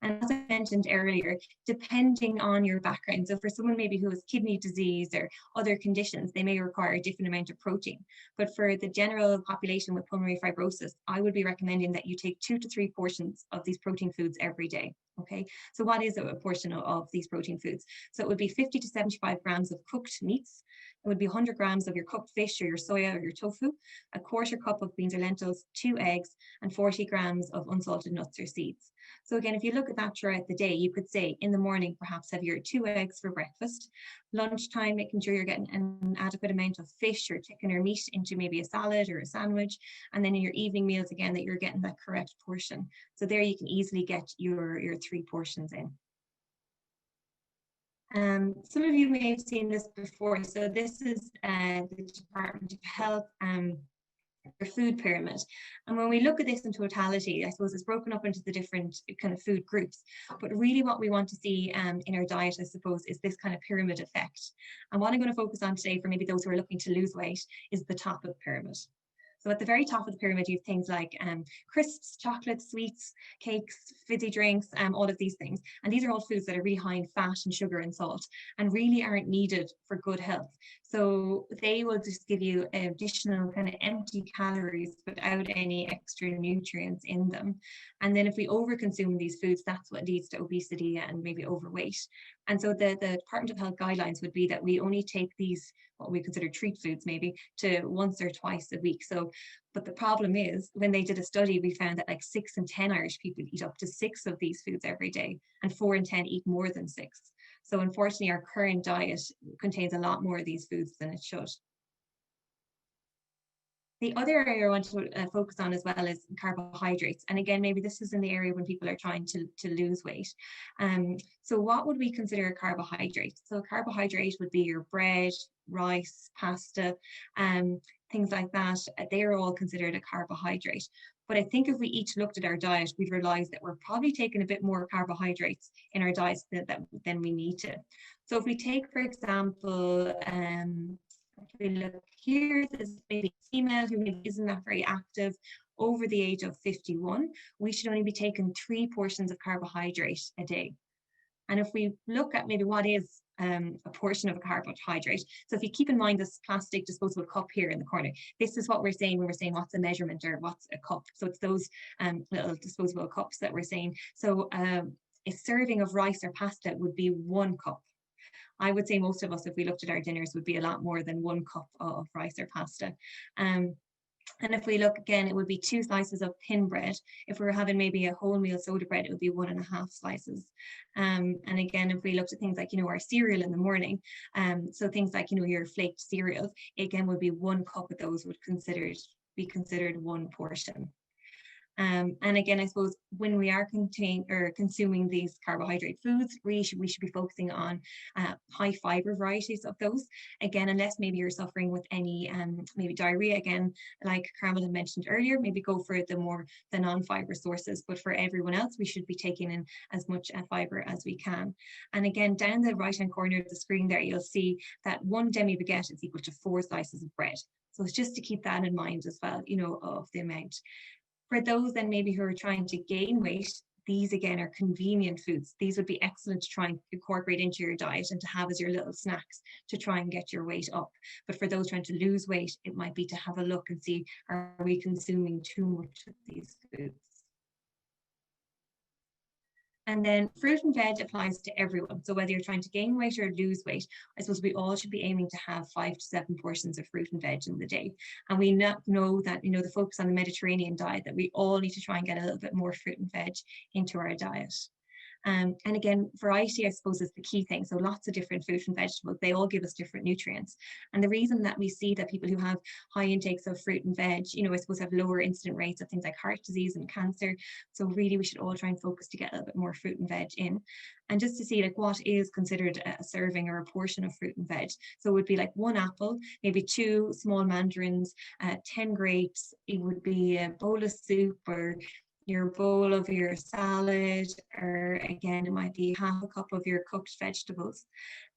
And as I mentioned earlier, depending on your background, so for someone maybe who has kidney disease or other conditions, they may require a different amount of protein. But for the general population with pulmonary fibrosis, I would be recommending that you take 2 to 3 portions of these protein foods every day. Okay, so what is a portion of these protein foods? So it would be 50 to 75 grams of cooked meats. It would be 100 grams of your cooked fish or your soya or your tofu, a 1/4 cup of beans or lentils, 2 eggs, and 40 grams of unsalted nuts or seeds. So again, if you look at that throughout the day, you could say in the morning, perhaps have your 2 eggs for breakfast. Lunchtime, making sure you're getting an adequate amount of fish or chicken or meat into maybe a salad or a sandwich. And then in your evening meals, again, that you're getting that correct portion. So there you can easily get your 3 portions in. Some of you may have seen this before. So this is the Department of Health their food pyramid. And when we look at this in totality, I suppose it's broken up into the different kind of food groups. But really what we want to see in our diet, I suppose, is this kind of pyramid effect. And what I'm going to focus on today for maybe those who are looking to lose weight is the top of the pyramid. So at the very top of the pyramid, you have things like crisps, chocolates, sweets, cakes, fizzy drinks, all of these things. And these are all foods that are really high in fat and sugar and salt and really aren't needed for good health. So they will just give you additional kind of empty calories without any extra nutrients in them. And then if we overconsume these foods, that's what leads to obesity and maybe overweight. And so the Department of Health guidelines would be that we only take these, what we consider treat foods maybe, to once or twice a week. So, but the problem is, when they did a study, we found that like 6 in 10 Irish people eat up to 6 of these foods every day, and 4 in 10 eat more than 6. So unfortunately, our current diet contains a lot more of these foods than it should. The other area I want to focus on as well is carbohydrates. And again, maybe this is in the area when people are trying to lose weight. So what would we consider a carbohydrate? So a carbohydrate would be your bread, rice, pasta, things like that. They're all considered a carbohydrate. But I think if we each looked at our diet, we'd realize that we're probably taking a bit more carbohydrates in our diets than we need to. So if we take, for example, if we look here, there's maybe a female who maybe isn't that very active over the age of 51, we should only be taking 3 portions of carbohydrate a day. And if we look at maybe what is a portion of a carbohydrate, so if you keep in mind this plastic disposable cup here in the corner, this is what we're saying when we're saying what's a measurement or what's a cup. So it's those little disposable cups that we're saying. So a serving of rice or pasta would be 1 cup. I would say most of us, if we looked at our dinners, would be a lot more than 1 cup of rice or pasta. And if we look again, it would be 2 slices of thin bread. If we were having maybe a wholemeal soda bread, it would be 1.5 slices. And again, if we looked at things like, our cereal in the morning, so things like, your flaked cereal, again, would be 1 cup of those would be considered 1 portion. And again, I suppose when we are consuming these carbohydrate foods, we should be focusing on high fiber varieties of those. Again, unless maybe you're suffering with any maybe diarrhea, again, like Carmel had mentioned earlier, maybe go for the non-fiber sources. But for everyone else, we should be taking in as much fiber as we can. And again, down the right-hand corner of the screen there, you'll see that 1 demi-baguette is equal to 4 slices of bread. So it's just to keep that in mind as well, of the amount. For those then maybe who are trying to gain weight, these again are convenient foods. These would be excellent to try and incorporate into your diet and to have as your little snacks to try and get your weight up. But for those trying to lose weight, it might be to have a look and see, are we consuming too much of these foods? And then fruit and veg applies to everyone. So whether you're trying to gain weight or lose weight, I suppose we all should be aiming to have 5 to 7 portions of fruit and veg in the day. And we know that, the focus on the Mediterranean diet, that we all need to try and get a little bit more fruit and veg into our diet. And again, variety, I suppose, is the key thing. So lots of different fruit and vegetables, they all give us different nutrients. And the reason that we see that people who have high intakes of fruit and veg, I suppose, have lower incident rates of things like heart disease and cancer. So really, we should all try and focus to get a little bit more fruit and veg in. And just to see like what is considered a serving or a portion of fruit and veg. So it would be like 1 apple, maybe 2 small mandarins, 10 grapes. It would be a bowl of soup or your bowl of your salad, or again, it might be half a cup of your cooked vegetables.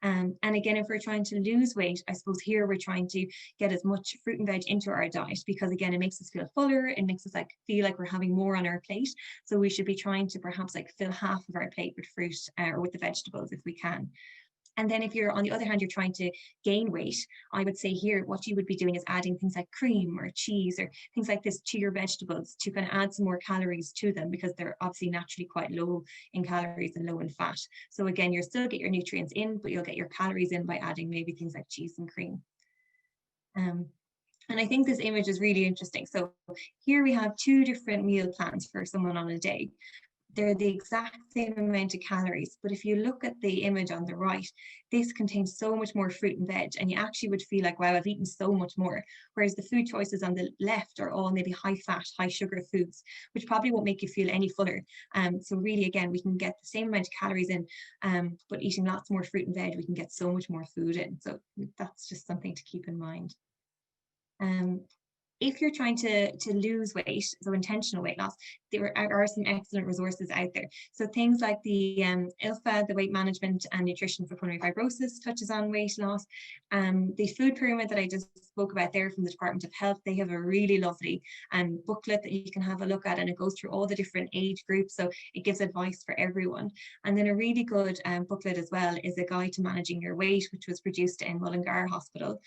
And again, if we're trying to lose weight, I suppose here we're trying to get as much fruit and veg into our diet, because again, it makes us feel fuller. It makes us feel like we're having more on our plate. So we should be trying to perhaps fill half of our plate with fruit or with the vegetables if we can. And then if you're, on the other hand, you're trying to gain weight, I would say here, what you would be doing is adding things like cream or cheese or things like this to your vegetables to kind of add some more calories to them, because they're obviously naturally quite low in calories and low in fat. So again, you'll still get your nutrients in, but you'll get your calories in by adding maybe things like cheese and cream. And I think this image is really interesting. So here we have 2 different meal plans for someone on a day. They're the exact same amount of calories, but if you look at the image on the right, this contains so much more fruit and veg, and you actually would feel like, wow, I've eaten so much more. Whereas the food choices on the left are all maybe high fat, high sugar foods, which probably won't make you feel any fuller. So really, again, we can get the same amount of calories in, but eating lots more fruit and veg, we can get so much more food in. So that's just something to keep in mind. if you're trying to lose weight, so intentional weight loss, there are some excellent resources out there. So things like the ILFA, the weight management and nutrition for pulmonary fibrosis, touches on weight loss. The food pyramid that I just spoke about there from the Department of Health, they have a really lovely booklet that you can have a look at, and it goes through all the different age groups, so it gives advice for everyone. And then a really good booklet as well is a guide to managing your weight, which was produced in Mullingar Hospital.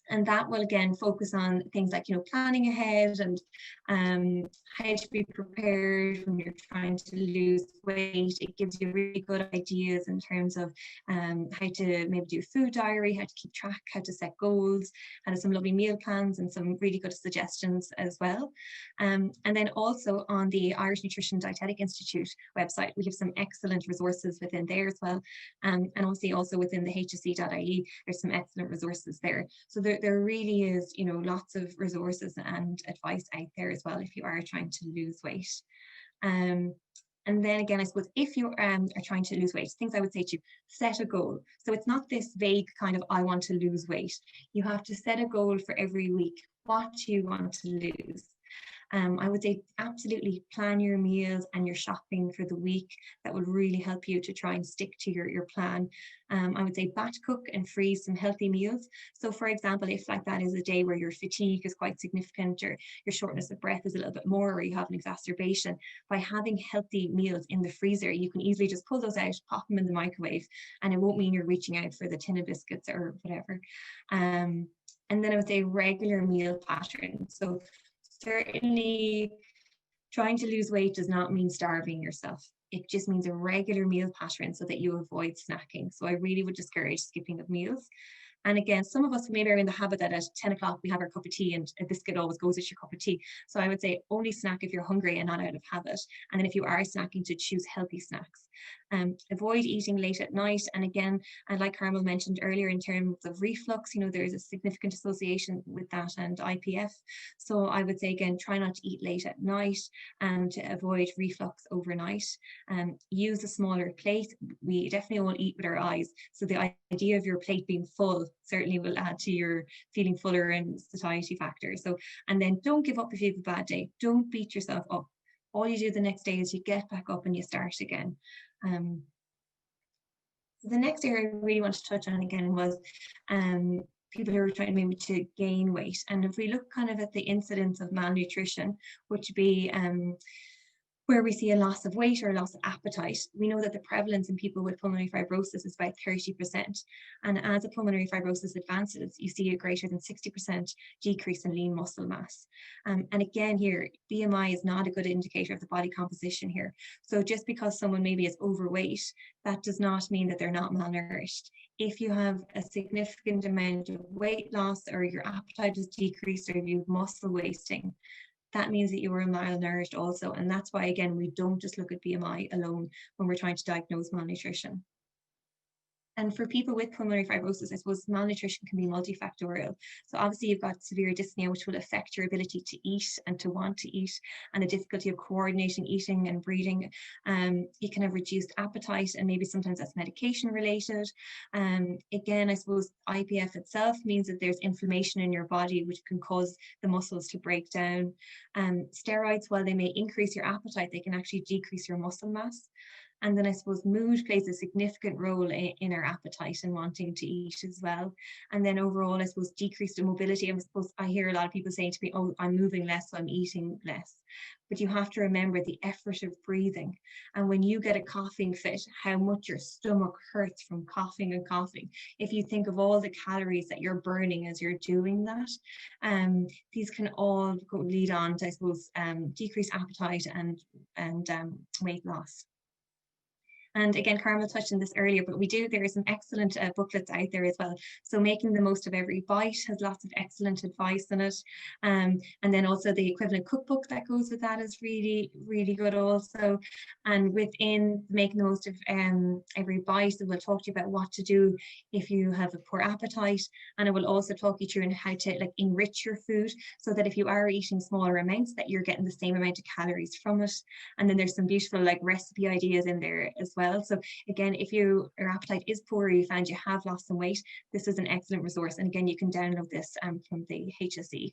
And that will again focus on things like, planning ahead and how to be prepared when you're trying to lose weight. It gives you really good ideas in terms of how to maybe do a food diary, how to keep track, how to set goals, and some lovely meal plans and some really good suggestions as well. And then also on the Irish Nutrition Dietetic Institute website, we have some excellent resources within there as well. And also within the hsc.ie, there's some excellent resources there. So there really is, lots of resources and advice out there as well if you are trying to lose weight. And then again, I suppose if you are trying to lose weight, things I would say to you, set a goal. So it's not this vague kind of, I want to lose weight. You have to set a goal for every week. What do you want to lose? I would say absolutely plan your meals and your shopping for the week. That would really help you to try and stick to your plan. I would say batch cook and freeze some healthy meals. So for example, if like that is a day where your fatigue is quite significant or your shortness of breath is a little bit more, or you have an exacerbation, by having healthy meals in the freezer, you can easily just pull those out, pop them in the microwave, and it won't mean you're reaching out for the tin of biscuits or whatever. And then I would say regular meal patterns. So certainly trying to lose weight does not mean starving yourself. It just means a regular meal pattern so that you avoid snacking. So I really would discourage skipping of meals. And again, some of us maybe are in the habit that at 10 o'clock we have our cup of tea, and a biscuit always goes with your cup of tea. So I would say only snack if you're hungry and not out of habit. And then if you are snacking, to choose healthy snacks. Avoid eating late at night. And again, and like Carmel mentioned earlier, in terms of reflux, there is a significant association with that and IPF. So I would say again, try not to eat late at night and to avoid reflux overnight. Use a smaller plate. We definitely won't eat with our eyes. So the idea of your plate being full certainly will add to your feeling fuller and satiety factor. So, and then don't give up if you have a bad day. Don't beat yourself up. All you do the next day is you get back up and you start again. So the next area I really want to touch on again was people who are trying maybe to gain weight. And if we look kind of at the incidence of malnutrition, which would be where we see a loss of weight or a loss of appetite, we know that the prevalence in people with pulmonary fibrosis is about 30%. And as a pulmonary fibrosis advances, you see a greater than 60% decrease in lean muscle mass. And again here, BMI is not a good indicator of the body composition here. So just because someone maybe is overweight, that does not mean that they're not malnourished. If you have a significant amount of weight loss, or your appetite is decreased, or you have muscle wasting, that means that you are malnourished also. And that's why, again, we don't just look at BMI alone when we're trying to diagnose malnutrition. And for people with pulmonary fibrosis, I suppose malnutrition can be multifactorial. So obviously you've got severe dyspnea, which will affect your ability to eat and to want to eat, and the difficulty of coordinating eating and breathing. You can have reduced appetite, and maybe sometimes that's medication related. Again, I suppose IPF itself means that there's inflammation in your body, which can cause the muscles to break down. Steroids, while they may increase your appetite, they can actually decrease your muscle mass. And then I suppose mood plays a significant role in our appetite and wanting to eat as well. And then overall, I suppose decreased mobility. I suppose I hear a lot of people saying to me, oh, I'm moving less, so I'm eating less. But you have to remember the effort of breathing. And when you get a coughing fit, how much your stomach hurts from coughing and coughing. If you think of all the calories that you're burning as you're doing that, these can all lead on to, I suppose, decreased appetite and weight loss. And again, Carmel touched on this earlier, but there are some excellent booklets out there as well. So Making the Most of Every Bite has lots of excellent advice in it. And then also the equivalent cookbook that goes with that is really, really good also. And within Making the Most of Every Bite, it will talk to you about what to do if you have a poor appetite. And it will also talk you through how to enrich your food, so that if you are eating smaller amounts, that you're getting the same amount of calories from it. And then there's some beautiful recipe ideas in there as well. well. So again, if your appetite is poor or you found you have lost some weight, this is an excellent resource. And again, you can download this from the HSE.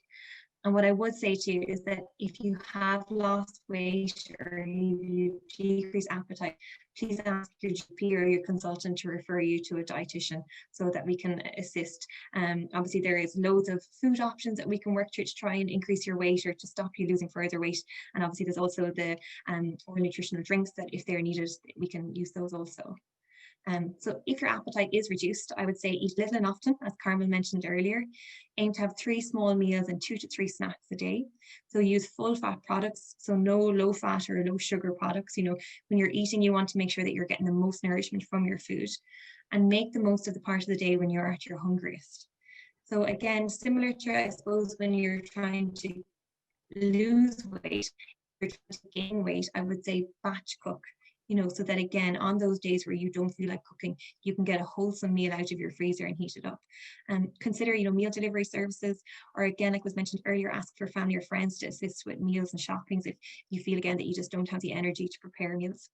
And what I would say to you is that if you have lost weight or you decrease appetite, please ask your GP or your consultant to refer you to a dietitian so that we can assist. Obviously, there is loads of food options that we can work to try and increase your weight or to stop you losing further weight. And obviously, there's also the oral nutritional drinks that if they're needed, we can use those also. So if your appetite is reduced, I would say eat little and often, as Carmel mentioned earlier. Aim to have 3 small meals and 2 to 3 snacks a day. So use full fat products, so no low fat or low sugar products. You know, when you're eating, you want to make sure that you're getting the most nourishment from your food, and make the most of the part of the day when you're at your hungriest. So again, similar to, I suppose, when you're trying to lose weight, you're trying to gain weight, I would say batch cook. You know, so that again, on those days where you don't feel like cooking, you can get a wholesome meal out of your freezer and heat it up. And consider, you know, meal delivery services, or again, like was mentioned earlier, ask for family or friends to assist with meals and shoppings if you feel again that you just don't have the energy to prepare meals.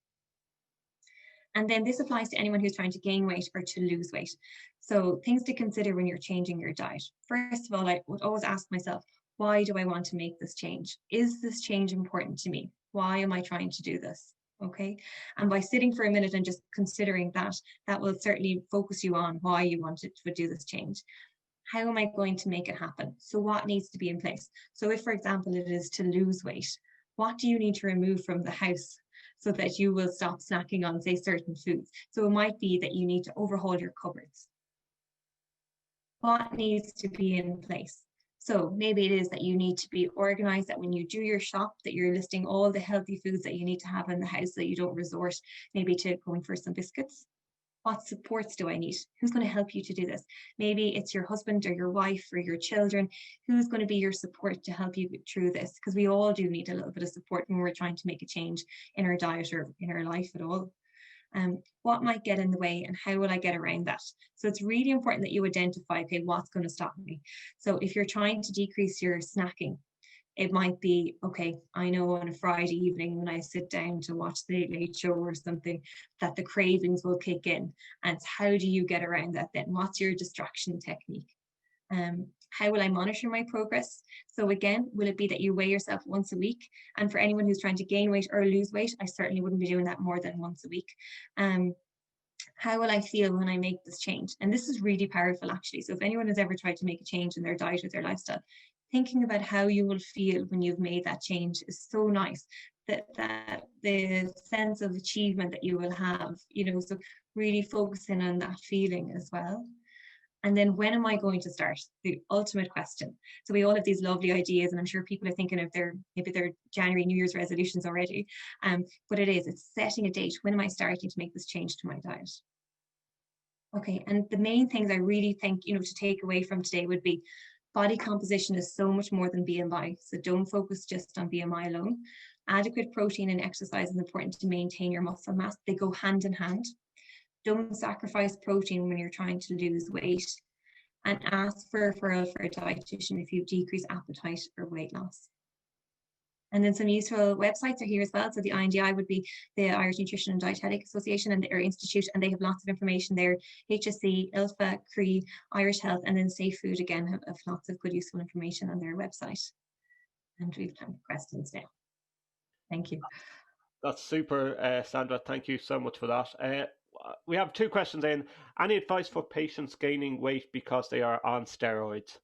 And then this applies to anyone who's trying to gain weight or to lose weight. So things to consider when you're changing your diet. First of all, I would always ask myself, why do I want to make this change? Is this change important to me? Why am I trying to do this? Okay, and by sitting for a minute and just considering that, that will certainly focus you on why you wanted to do this change. How am I going to make it happen? So what needs to be in place? So if, for example, it is to lose weight, what do you need to remove from the house so that you will stop snacking on, say, certain foods? So it might be that you need to overhaul your cupboards. What needs to be in place? So maybe it is that you need to be organized, that when you do your shop, that you're listing all the healthy foods that you need to have in the house, so you don't resort maybe to going for some biscuits. What supports do I need? Who's going to help you to do this? Maybe it's your husband or your wife or your children. Who's going to be your support to help you through this? Because we all do need a little bit of support when we're trying to make a change in our diet or in our life at all. What might get in the way and how will I get around that? So it's really important that you identify, okay, what's going to stop me? So if you're trying to decrease your snacking, it might be, okay, I know on a Friday evening when I sit down to watch the Late Late Show or something, that the cravings will kick in. And how do you get around that then? What's your distraction technique? How will I monitor my progress? So again, will it be that you weigh yourself once a week? And for anyone who's trying to gain weight or lose weight, I certainly wouldn't be doing that more than once a week. How will I feel when I make this change? And this is really powerful, actually. So if anyone has ever tried to make a change in their diet or their lifestyle, thinking about how you will feel when you've made that change is so nice. That the sense of achievement that you will have, you know, so really focusing on that feeling as well. And then when am I going to start? The ultimate question. So we all have these lovely ideas, and I'm sure people are thinking of maybe their January New Year's resolutions already. But it's setting a date. When am I starting to make this change to my diet? Okay, and the main things I really think, you know, to take away from today would be body composition is so much more than BMI. So don't focus just on BMI alone. Adequate protein and exercise is important to maintain your muscle mass. They go hand in hand. Don't sacrifice protein when you're trying to lose weight, and ask for a referral for a dietitian if you decrease appetite or weight loss. And then some useful websites are here as well. So the INDI would be the Irish Nutrition and Dietetic Association and their Institute, and they have lots of information there. HSE, ILFA, CRE, Irish Health, and then Safe Food again have lots of good useful information on their website. And we've time for questions now. Thank you. That's super, Sandra. Thank you so much for that. We have 2 questions in. Any advice for patients gaining weight because they are on steroids?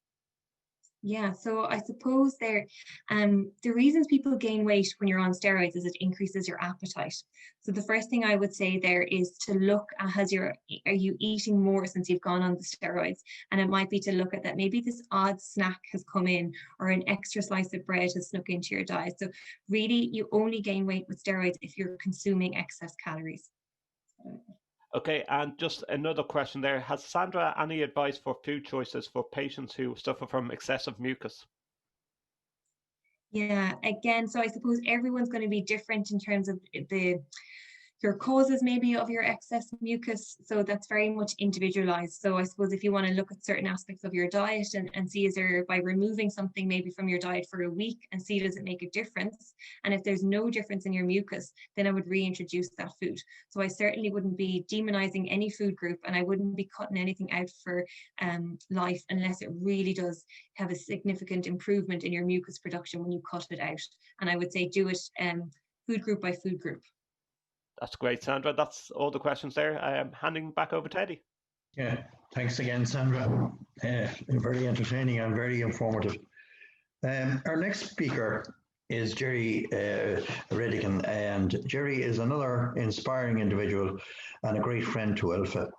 Yeah, so I suppose the reasons people gain weight when you're on steroids is it increases your appetite. So the first thing I would say there is to look at are you eating more since you've gone on the steroids? And it might be to look at that maybe this odd snack has come in, or an extra slice of bread has snuck into your diet. So really, you only gain weight with steroids if you're consuming excess calories. Okay, and just another question there. Has Sandra any advice for food choices for patients who suffer from excessive mucus? Yeah, again, so I suppose everyone's going to be different in terms of the your causes maybe of your excess mucus. So that's very much individualized. So I suppose if you want to look at certain aspects of your diet and see, is there, by removing something maybe from your diet for a week, and see, does it make a difference? And if there's no difference in your mucus, then I would reintroduce that food. So I certainly wouldn't be demonizing any food group, and I wouldn't be cutting anything out for life unless it really does have a significant improvement in your mucus production when you cut it out. And I would say do it food group by food group. That's great, Sandra. That's all the questions there. Handing back over to Eddie. Yeah, thanks again, Sandra. Very entertaining and very informative. Our next speaker is Jerry Redigan, and Jerry is another inspiring individual and a great friend to ILFA.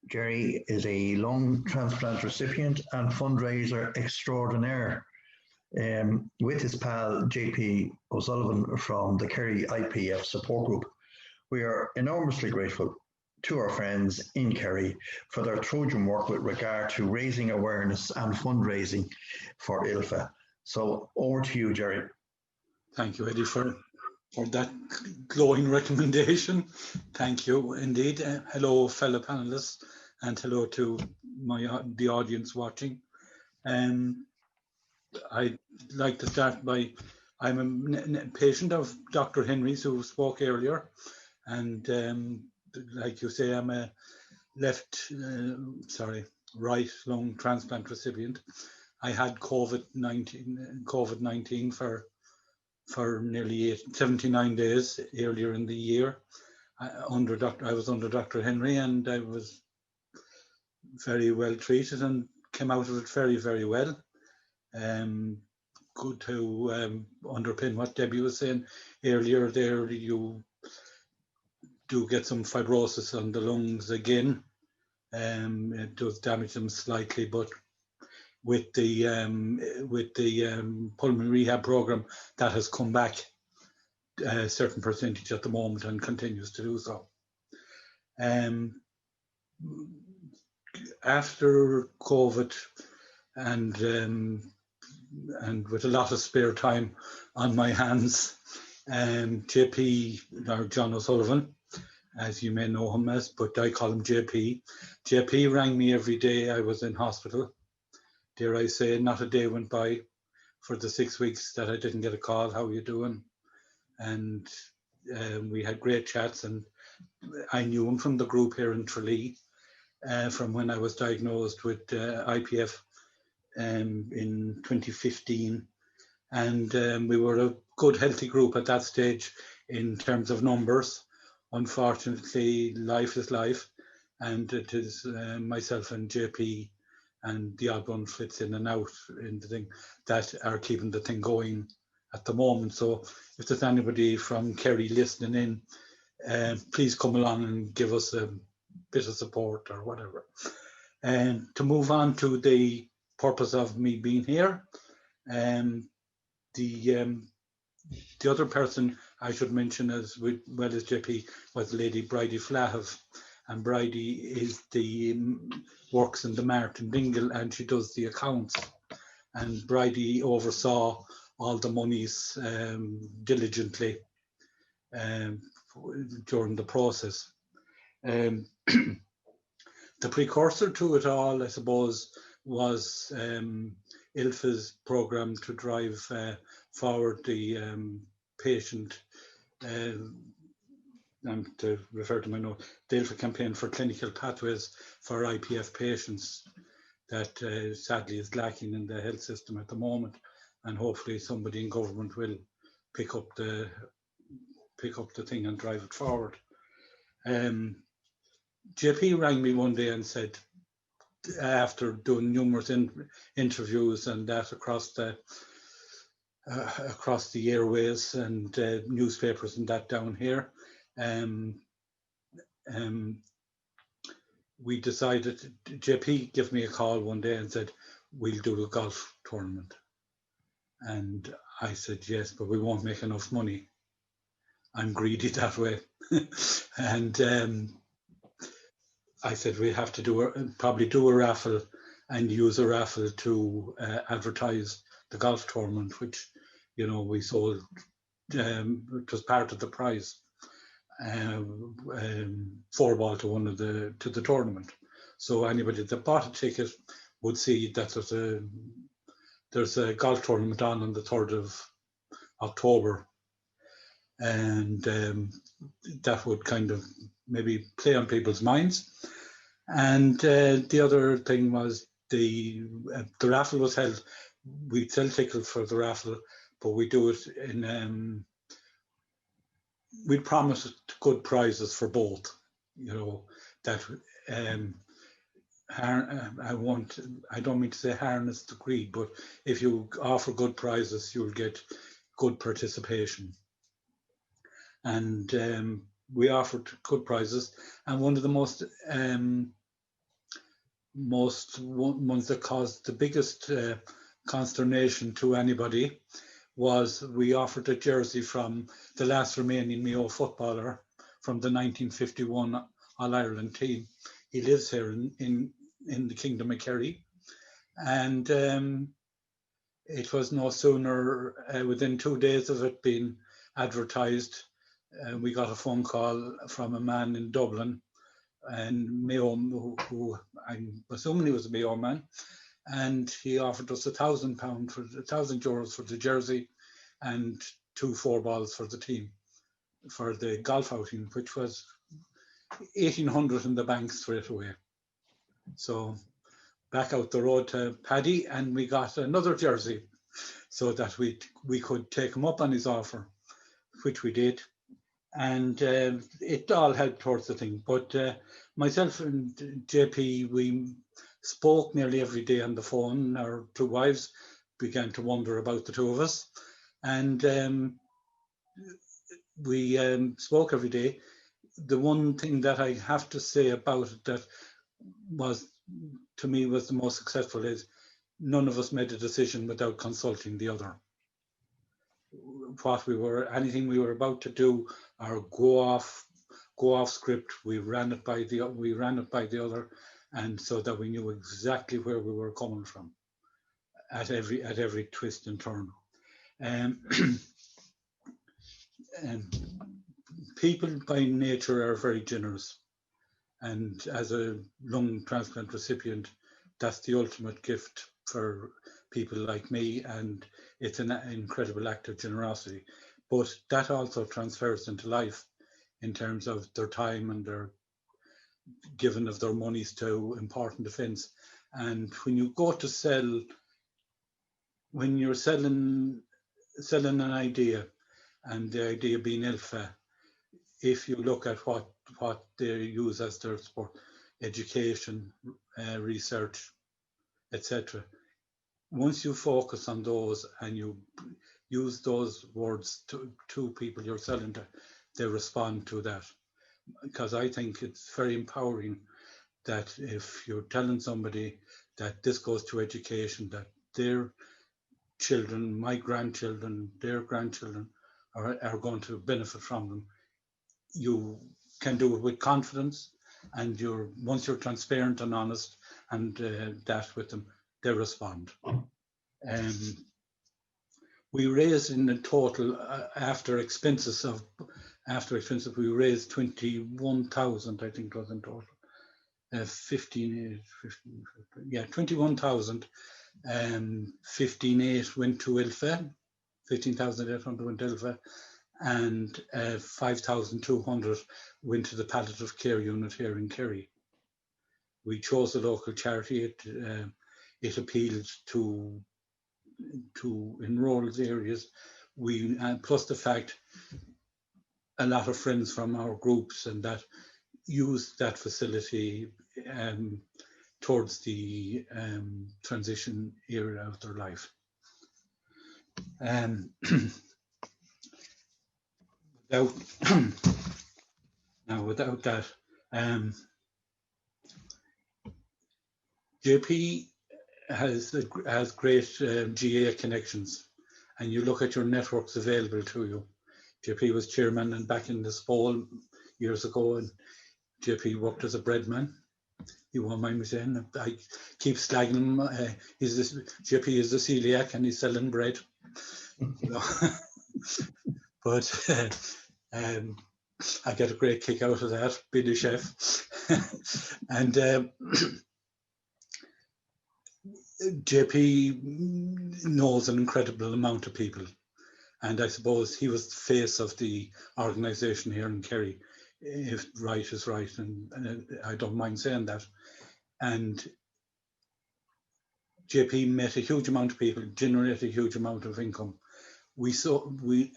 Jerry is a lung transplant recipient and fundraiser extraordinaire. With his pal JP O'Sullivan from the Kerry IPF support group. We are enormously grateful to our friends in Kerry for their Trojan work with regard to raising awareness and fundraising for ILFA. So over to you, Jerry. Thank you, Eddie, for that glowing recommendation. Thank you indeed. Hello, fellow panelists, and hello to the audience watching. I'd like to start by, I'm a patient of Dr. Henry's who spoke earlier, and like you say, I'm a right lung transplant recipient. I had COVID-19 for nearly 79 days earlier in the year. I was under Dr. Henry, and I was very well treated and came out of it very, very well. Good to underpin what Debbie was saying earlier there, you do get some fibrosis on the lungs again. It does damage them slightly, but with the pulmonary rehab program, that has come back a certain percentage at the moment and continues to do so. After COVID, and with a lot of spare time on my hands, JP, or John O'Sullivan, as you may know him as, but I call him JP. JP rang me every day I was in hospital. Dare I say, not a day went by for the 6 weeks that I didn't get a call. How are you doing? And we had great chats, and I knew him from the group here in Tralee, from when I was diagnosed with IPF in 2015, and we were a good healthy group at that stage in terms of numbers. Unfortunately, life is life, and it is myself and JP and the odd one flits in and out in the thing that are keeping the thing going at the moment. So if there's anybody from Kerry listening in, please come along and give us a bit of support or whatever. And to move on to the purpose of me being here, the other person I should mention as well as JP was Lady Bridie Flahav, and Bridie is works in the Martin Dingle, and she does the accounts, and Bridie oversaw all the monies diligently during the process. The precursor to it all, I suppose, was ILFA's program to drive forward the patient, to refer to my note, the ILFA campaign for clinical pathways for IPF patients that sadly is lacking in the health system at the moment, and hopefully somebody in government will pick up the thing and drive it forward. JP rang me one day and said, after doing numerous interviews and that across the airways and newspapers and that down here, we decided, JP gave me a call one day and said, we'll do a golf tournament. And I said, yes, but we won't make enough money. I'm greedy that way. And I said, we have to probably do a raffle and use a raffle to advertise the golf tournament, which, you know, we sold, it was part of the prize. 4-ball to the tournament. So anybody that bought a ticket would see that there's a golf tournament on the 3rd of October, and that would kind of maybe play on people's minds. And the other thing was the raffle was held. We sell tickets for the raffle, but we do it in we promise good prizes for both. You know that I don't mean to say harness the greed, but if you offer good prizes, you'll get good participation. And we offered good prizes, and one of the most ones that caused the biggest consternation to anybody was we offered a jersey from the last remaining Mayo footballer from the 1951 All-Ireland team. He lives here in the Kingdom of Kerry, and it was no sooner within 2 days of it being advertised, we got a phone call from a man in Dublin, and Mayo, who I'm assuming he was a Mayo man, and he offered us £1,000 for €1,000 for the jersey and 2 4-balls for the team for the golf outing, which was 1,800 in the bank straight away. So back out the road to Paddy, and we got another jersey so that we could take him up on his offer, which we did. And it all helped towards the thing. But myself and JP, we spoke nearly every day on the phone. Our 2 wives began to wonder about the 2 of us. And we spoke every day. The one thing that I have to say about it that was, to me, was the most successful is none of us made a decision without consulting the other. Anything we were about to do or go off script, we ran it by the other, and so that we knew exactly where we were coming from at every twist and turn. People by nature are very generous, and as a lung transplant recipient, that's the ultimate gift for people like me, and it's an incredible act of generosity. But that also transfers into life in terms of their time and their giving of their monies to important events. And when you go to sell, when you're selling an idea, and the idea being ILFA, if you look at what they use as their support, education, research, etc. Once you focus on those and you use those words to people you're selling to, they respond to that. Because I think it's very empowering that if you're telling somebody that this goes to education, that their children, my grandchildren, their grandchildren are going to benefit from them, you can do it with confidence, and once you're transparent and honest and that with them, they respond. We raised in the total after expenses, we raised 21,000, I think it was in total. 21,000. 15,800 went to ILFA, 15,800 went to ILFA, and 5,200 went to the palliative care unit here in Kerry. We chose a local charity. It appealed to enrolled areas. Plus the fact a lot of friends from our groups and that used that facility towards the transition era of their life. Without that, JP has great GA connections, and you look at your networks available to you. JP was chairman and back in the Spole years ago, and JP worked as a breadman. You won't mind me saying, I keep slagging him. JP is a celiac and he's selling bread. But I get a great kick out of that, being a chef. And JP knows an incredible amount of people. And I suppose he was the face of the organisation here in Kerry, if right is right, and I don't mind saying that. And JP met a huge amount of people, generated a huge amount of income. We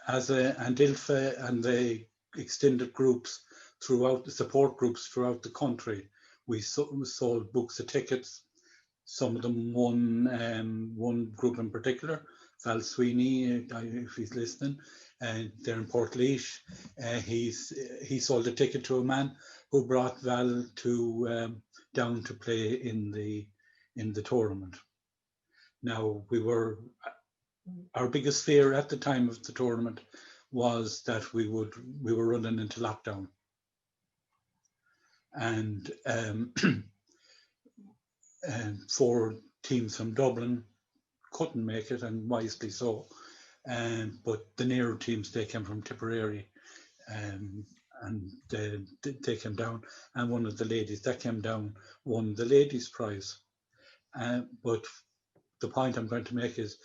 as and ILFA and the extended groups throughout the support groups throughout the country, we sold books of tickets. Some of them one group in particular, Val Sweeney, if he's listening, and they're in Portlaoise. He sold a ticket to a man who brought Val to down to play in the tournament. Now our biggest fear at the time of the tournament was that we were running into lockdown, and 4 teams from Dublin couldn't make it, and wisely so. But the nearer teams, they came from Tipperary, and they came down. And one of the ladies that came down won the ladies' prize. But the point I'm going to make is,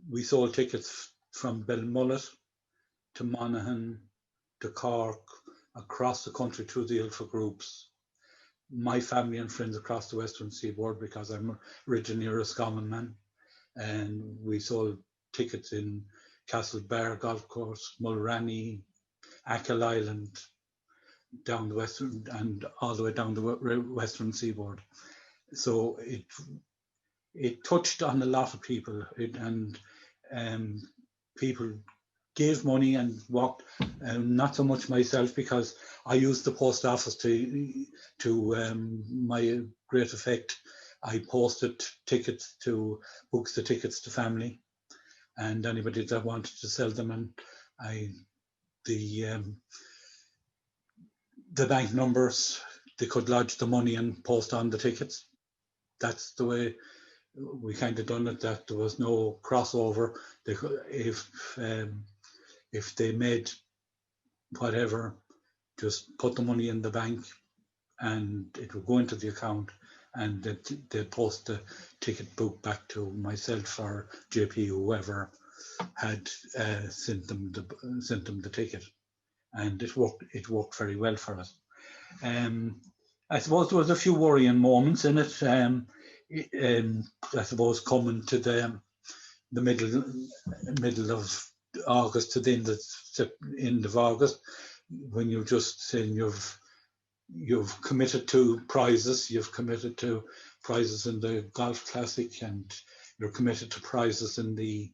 we sold tickets from Belmullet to Monaghan to Cork, across the country through the ILFA groups. My family and friends across the Western Seaboard, because I'm originally a Roscommon man, and we sold tickets in Castlebar Golf Course, Mulranny, Achill Island, down the western and all the way down the Western Seaboard. So it touched on a lot of people, and people gave money and walked. Not so much myself, because I used the post office to my great effect. I posted tickets to books, the tickets to family, and anybody that wanted to sell them, and the bank numbers, they could lodge the money and post on the tickets. That's the way we kind of done it, that there was no crossover. They could, if they made whatever, just put the money in the bank and it would go into the account, and they'd post the ticket book back to myself or JP, whoever had sent them the ticket, and it worked very well for us. I suppose there was a few worrying moments in it. I suppose coming to the middle of August to the end of August, when you're just saying you've committed to prizes, in the Golf Classic, and you're committed to prizes in the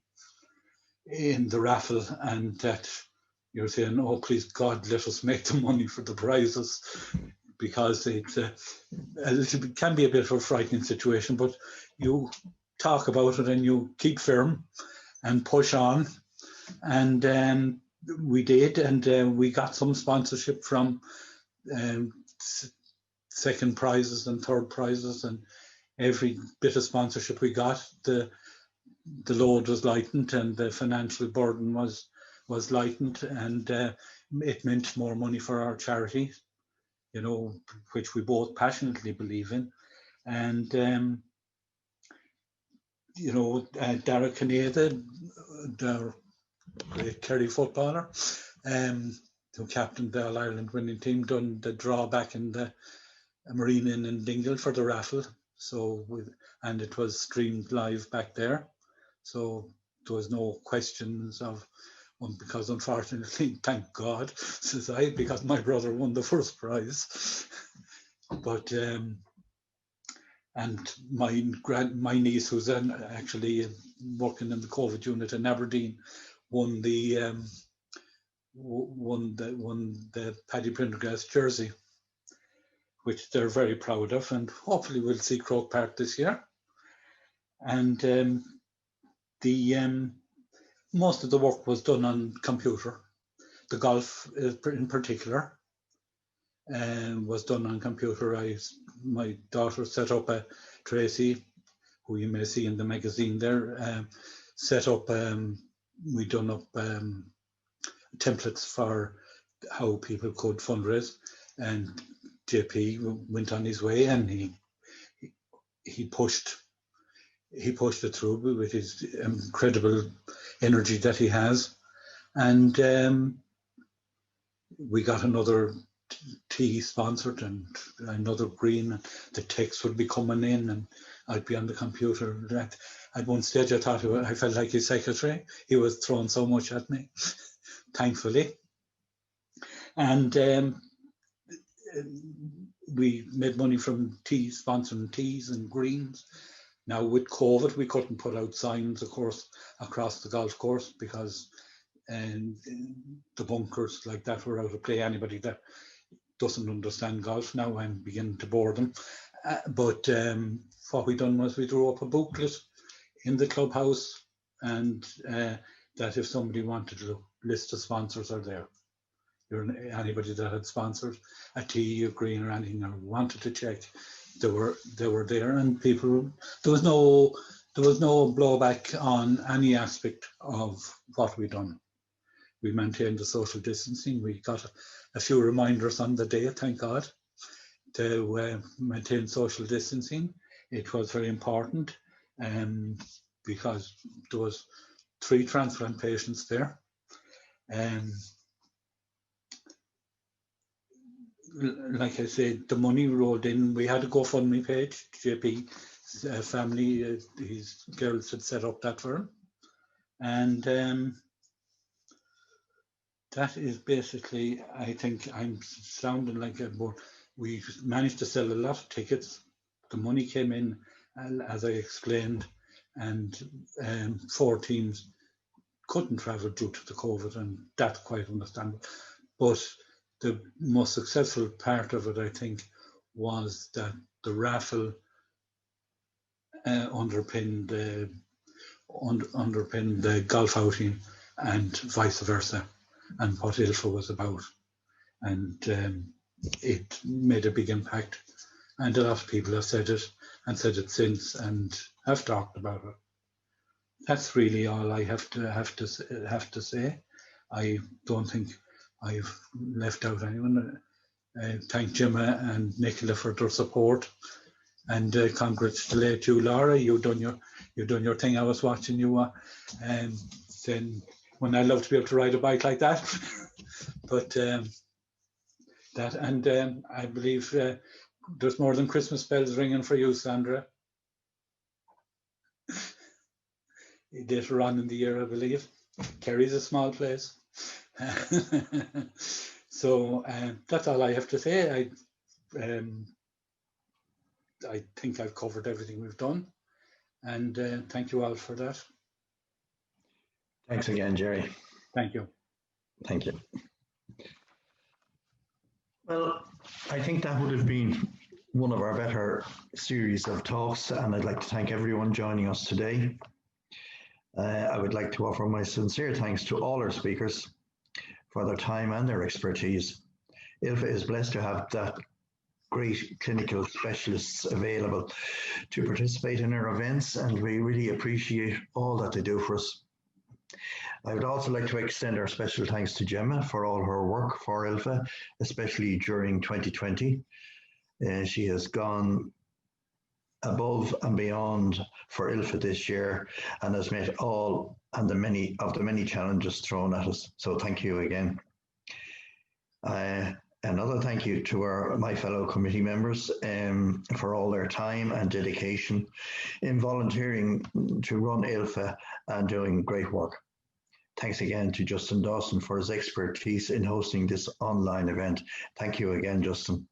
raffle, and that you're saying, oh, please God, let us make the money for the prizes, because it can be a bit of a frightening situation, but you talk about it and you keep firm and push on. And we did, and we got some sponsorship from second prizes and third prizes, and every bit of sponsorship we got, the load was lightened and the financial burden was lightened, and it meant more money for our charity, which we both passionately believe in. And Dara Caneda, the great Kerry footballer, who captained the All-Ireland winning team, done the draw back in the Marine Inn in Dingle for the raffle. And it was streamed live back there. So there was no questions of, because unfortunately, thank God, says I, because my brother won the first prize. But and my niece, who's actually working in the COVID unit in Aberdeen, won the Paddy Prendergast jersey, which they're very proud of, and hopefully we'll see Croke Park this year. And most of the work was done on computer. The golf in particular was done on computer. My daughter set up Tracy, who you may see in the magazine there, set up, we done up templates for how people could fundraise, and JP went on his way, and he pushed it through with his incredible energy that he has, and we got another tea sponsored and another green. The text would be coming in, and I'd be on the computer. At one stage, I thought I felt like his secretary. He was throwing so much at me, thankfully. And we made money from tea, sponsoring teas and greens. Now with COVID, we couldn't put out signs, of course, across the golf course because the bunkers like that were out of play. Anybody that doesn't understand golf now, I'm beginning to bore them. But what we done was we drew up a booklet in the clubhouse, and that if somebody wanted to list the sponsors are there. Anybody that had sponsored a tea or green or anything or wanted to check, they were there, and people, there was no blowback on any aspect of what we done. We maintained the social distancing. We got a few reminders on the day, thank God, to maintain social distancing. It was very important because there was 3 transplant patients there. Like I said, the money rolled in. We had a GoFundMe page. JP family, his girls had set up that for him. And that is basically, I think I'm sounding like a board. We managed to sell a lot of tickets. The money came in, as I explained, and 4 teams couldn't travel due to the COVID, and that's quite understandable. But the most successful part of it, I think, was that the raffle underpinned the golf outing and vice versa, and what ILFA was about. And it made a big impact. And a lot of people have said it and said it since and have talked about it. That's really all I have to say. I don't think I've left out anyone. Thank Gemma and Nicola for their support, and congratulate you, Laura. You've done your thing. I was watching you, and then when I love to be able to ride a bike like that, but that, and I believe there's more than Christmas bells ringing for you, Sandra. Later on in the year, I believe. Kerry's a small place. So that's all I have to say. I think I've covered everything we've done, and thank you all for that. Thanks again, Jerry. Thank you. Thank you. Well, I think that would have been one of our better series of talks, and I'd like to thank everyone joining us today. I would like to offer my sincere thanks to all our speakers for their time and their expertise. ILFA is blessed to have that great clinical specialists available to participate in our events, and we really appreciate all that they do for us. I would also like to extend our special thanks to Gemma for all her work for ILFA, especially during 2020. She has gone above and beyond for ILFA this year and has met all and the many challenges thrown at us. So thank you again. Another thank you to my fellow committee members for all their time and dedication in volunteering to run ILFA and doing great work. Thanks again to Justin Dawson for his expertise in hosting this online event. Thank you again, Justin.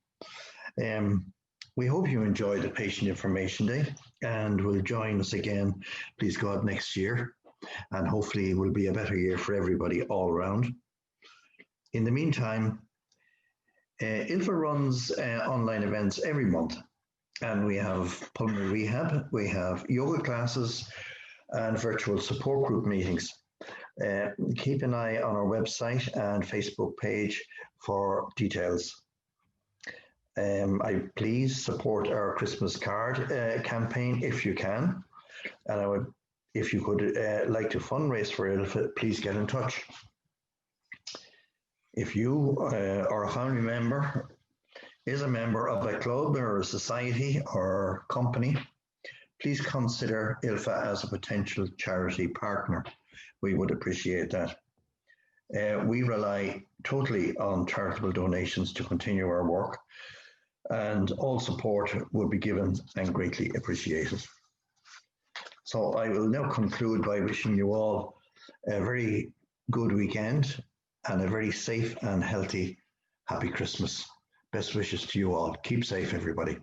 We hope you enjoyed the Patient Information Day and will join us again, please God, next year. And hopefully it will be a better year for everybody all around. In the meantime, ILFA runs online events every month, and we have pulmonary rehab, we have yoga classes and virtual support group meetings. Keep an eye on our website and Facebook page for details. Please support our Christmas card campaign if you can, and if you could like to fundraise for ILFA, please get in touch. If you or a family member is a member of a club or a society or company, please consider ILFA as a potential charity partner. We would appreciate that. We rely totally on charitable donations to continue our work, and all support will be given and greatly appreciated. So I will now conclude by wishing you all a very good weekend and a very safe and healthy, happy Christmas. Best wishes to you all. Keep safe, everybody.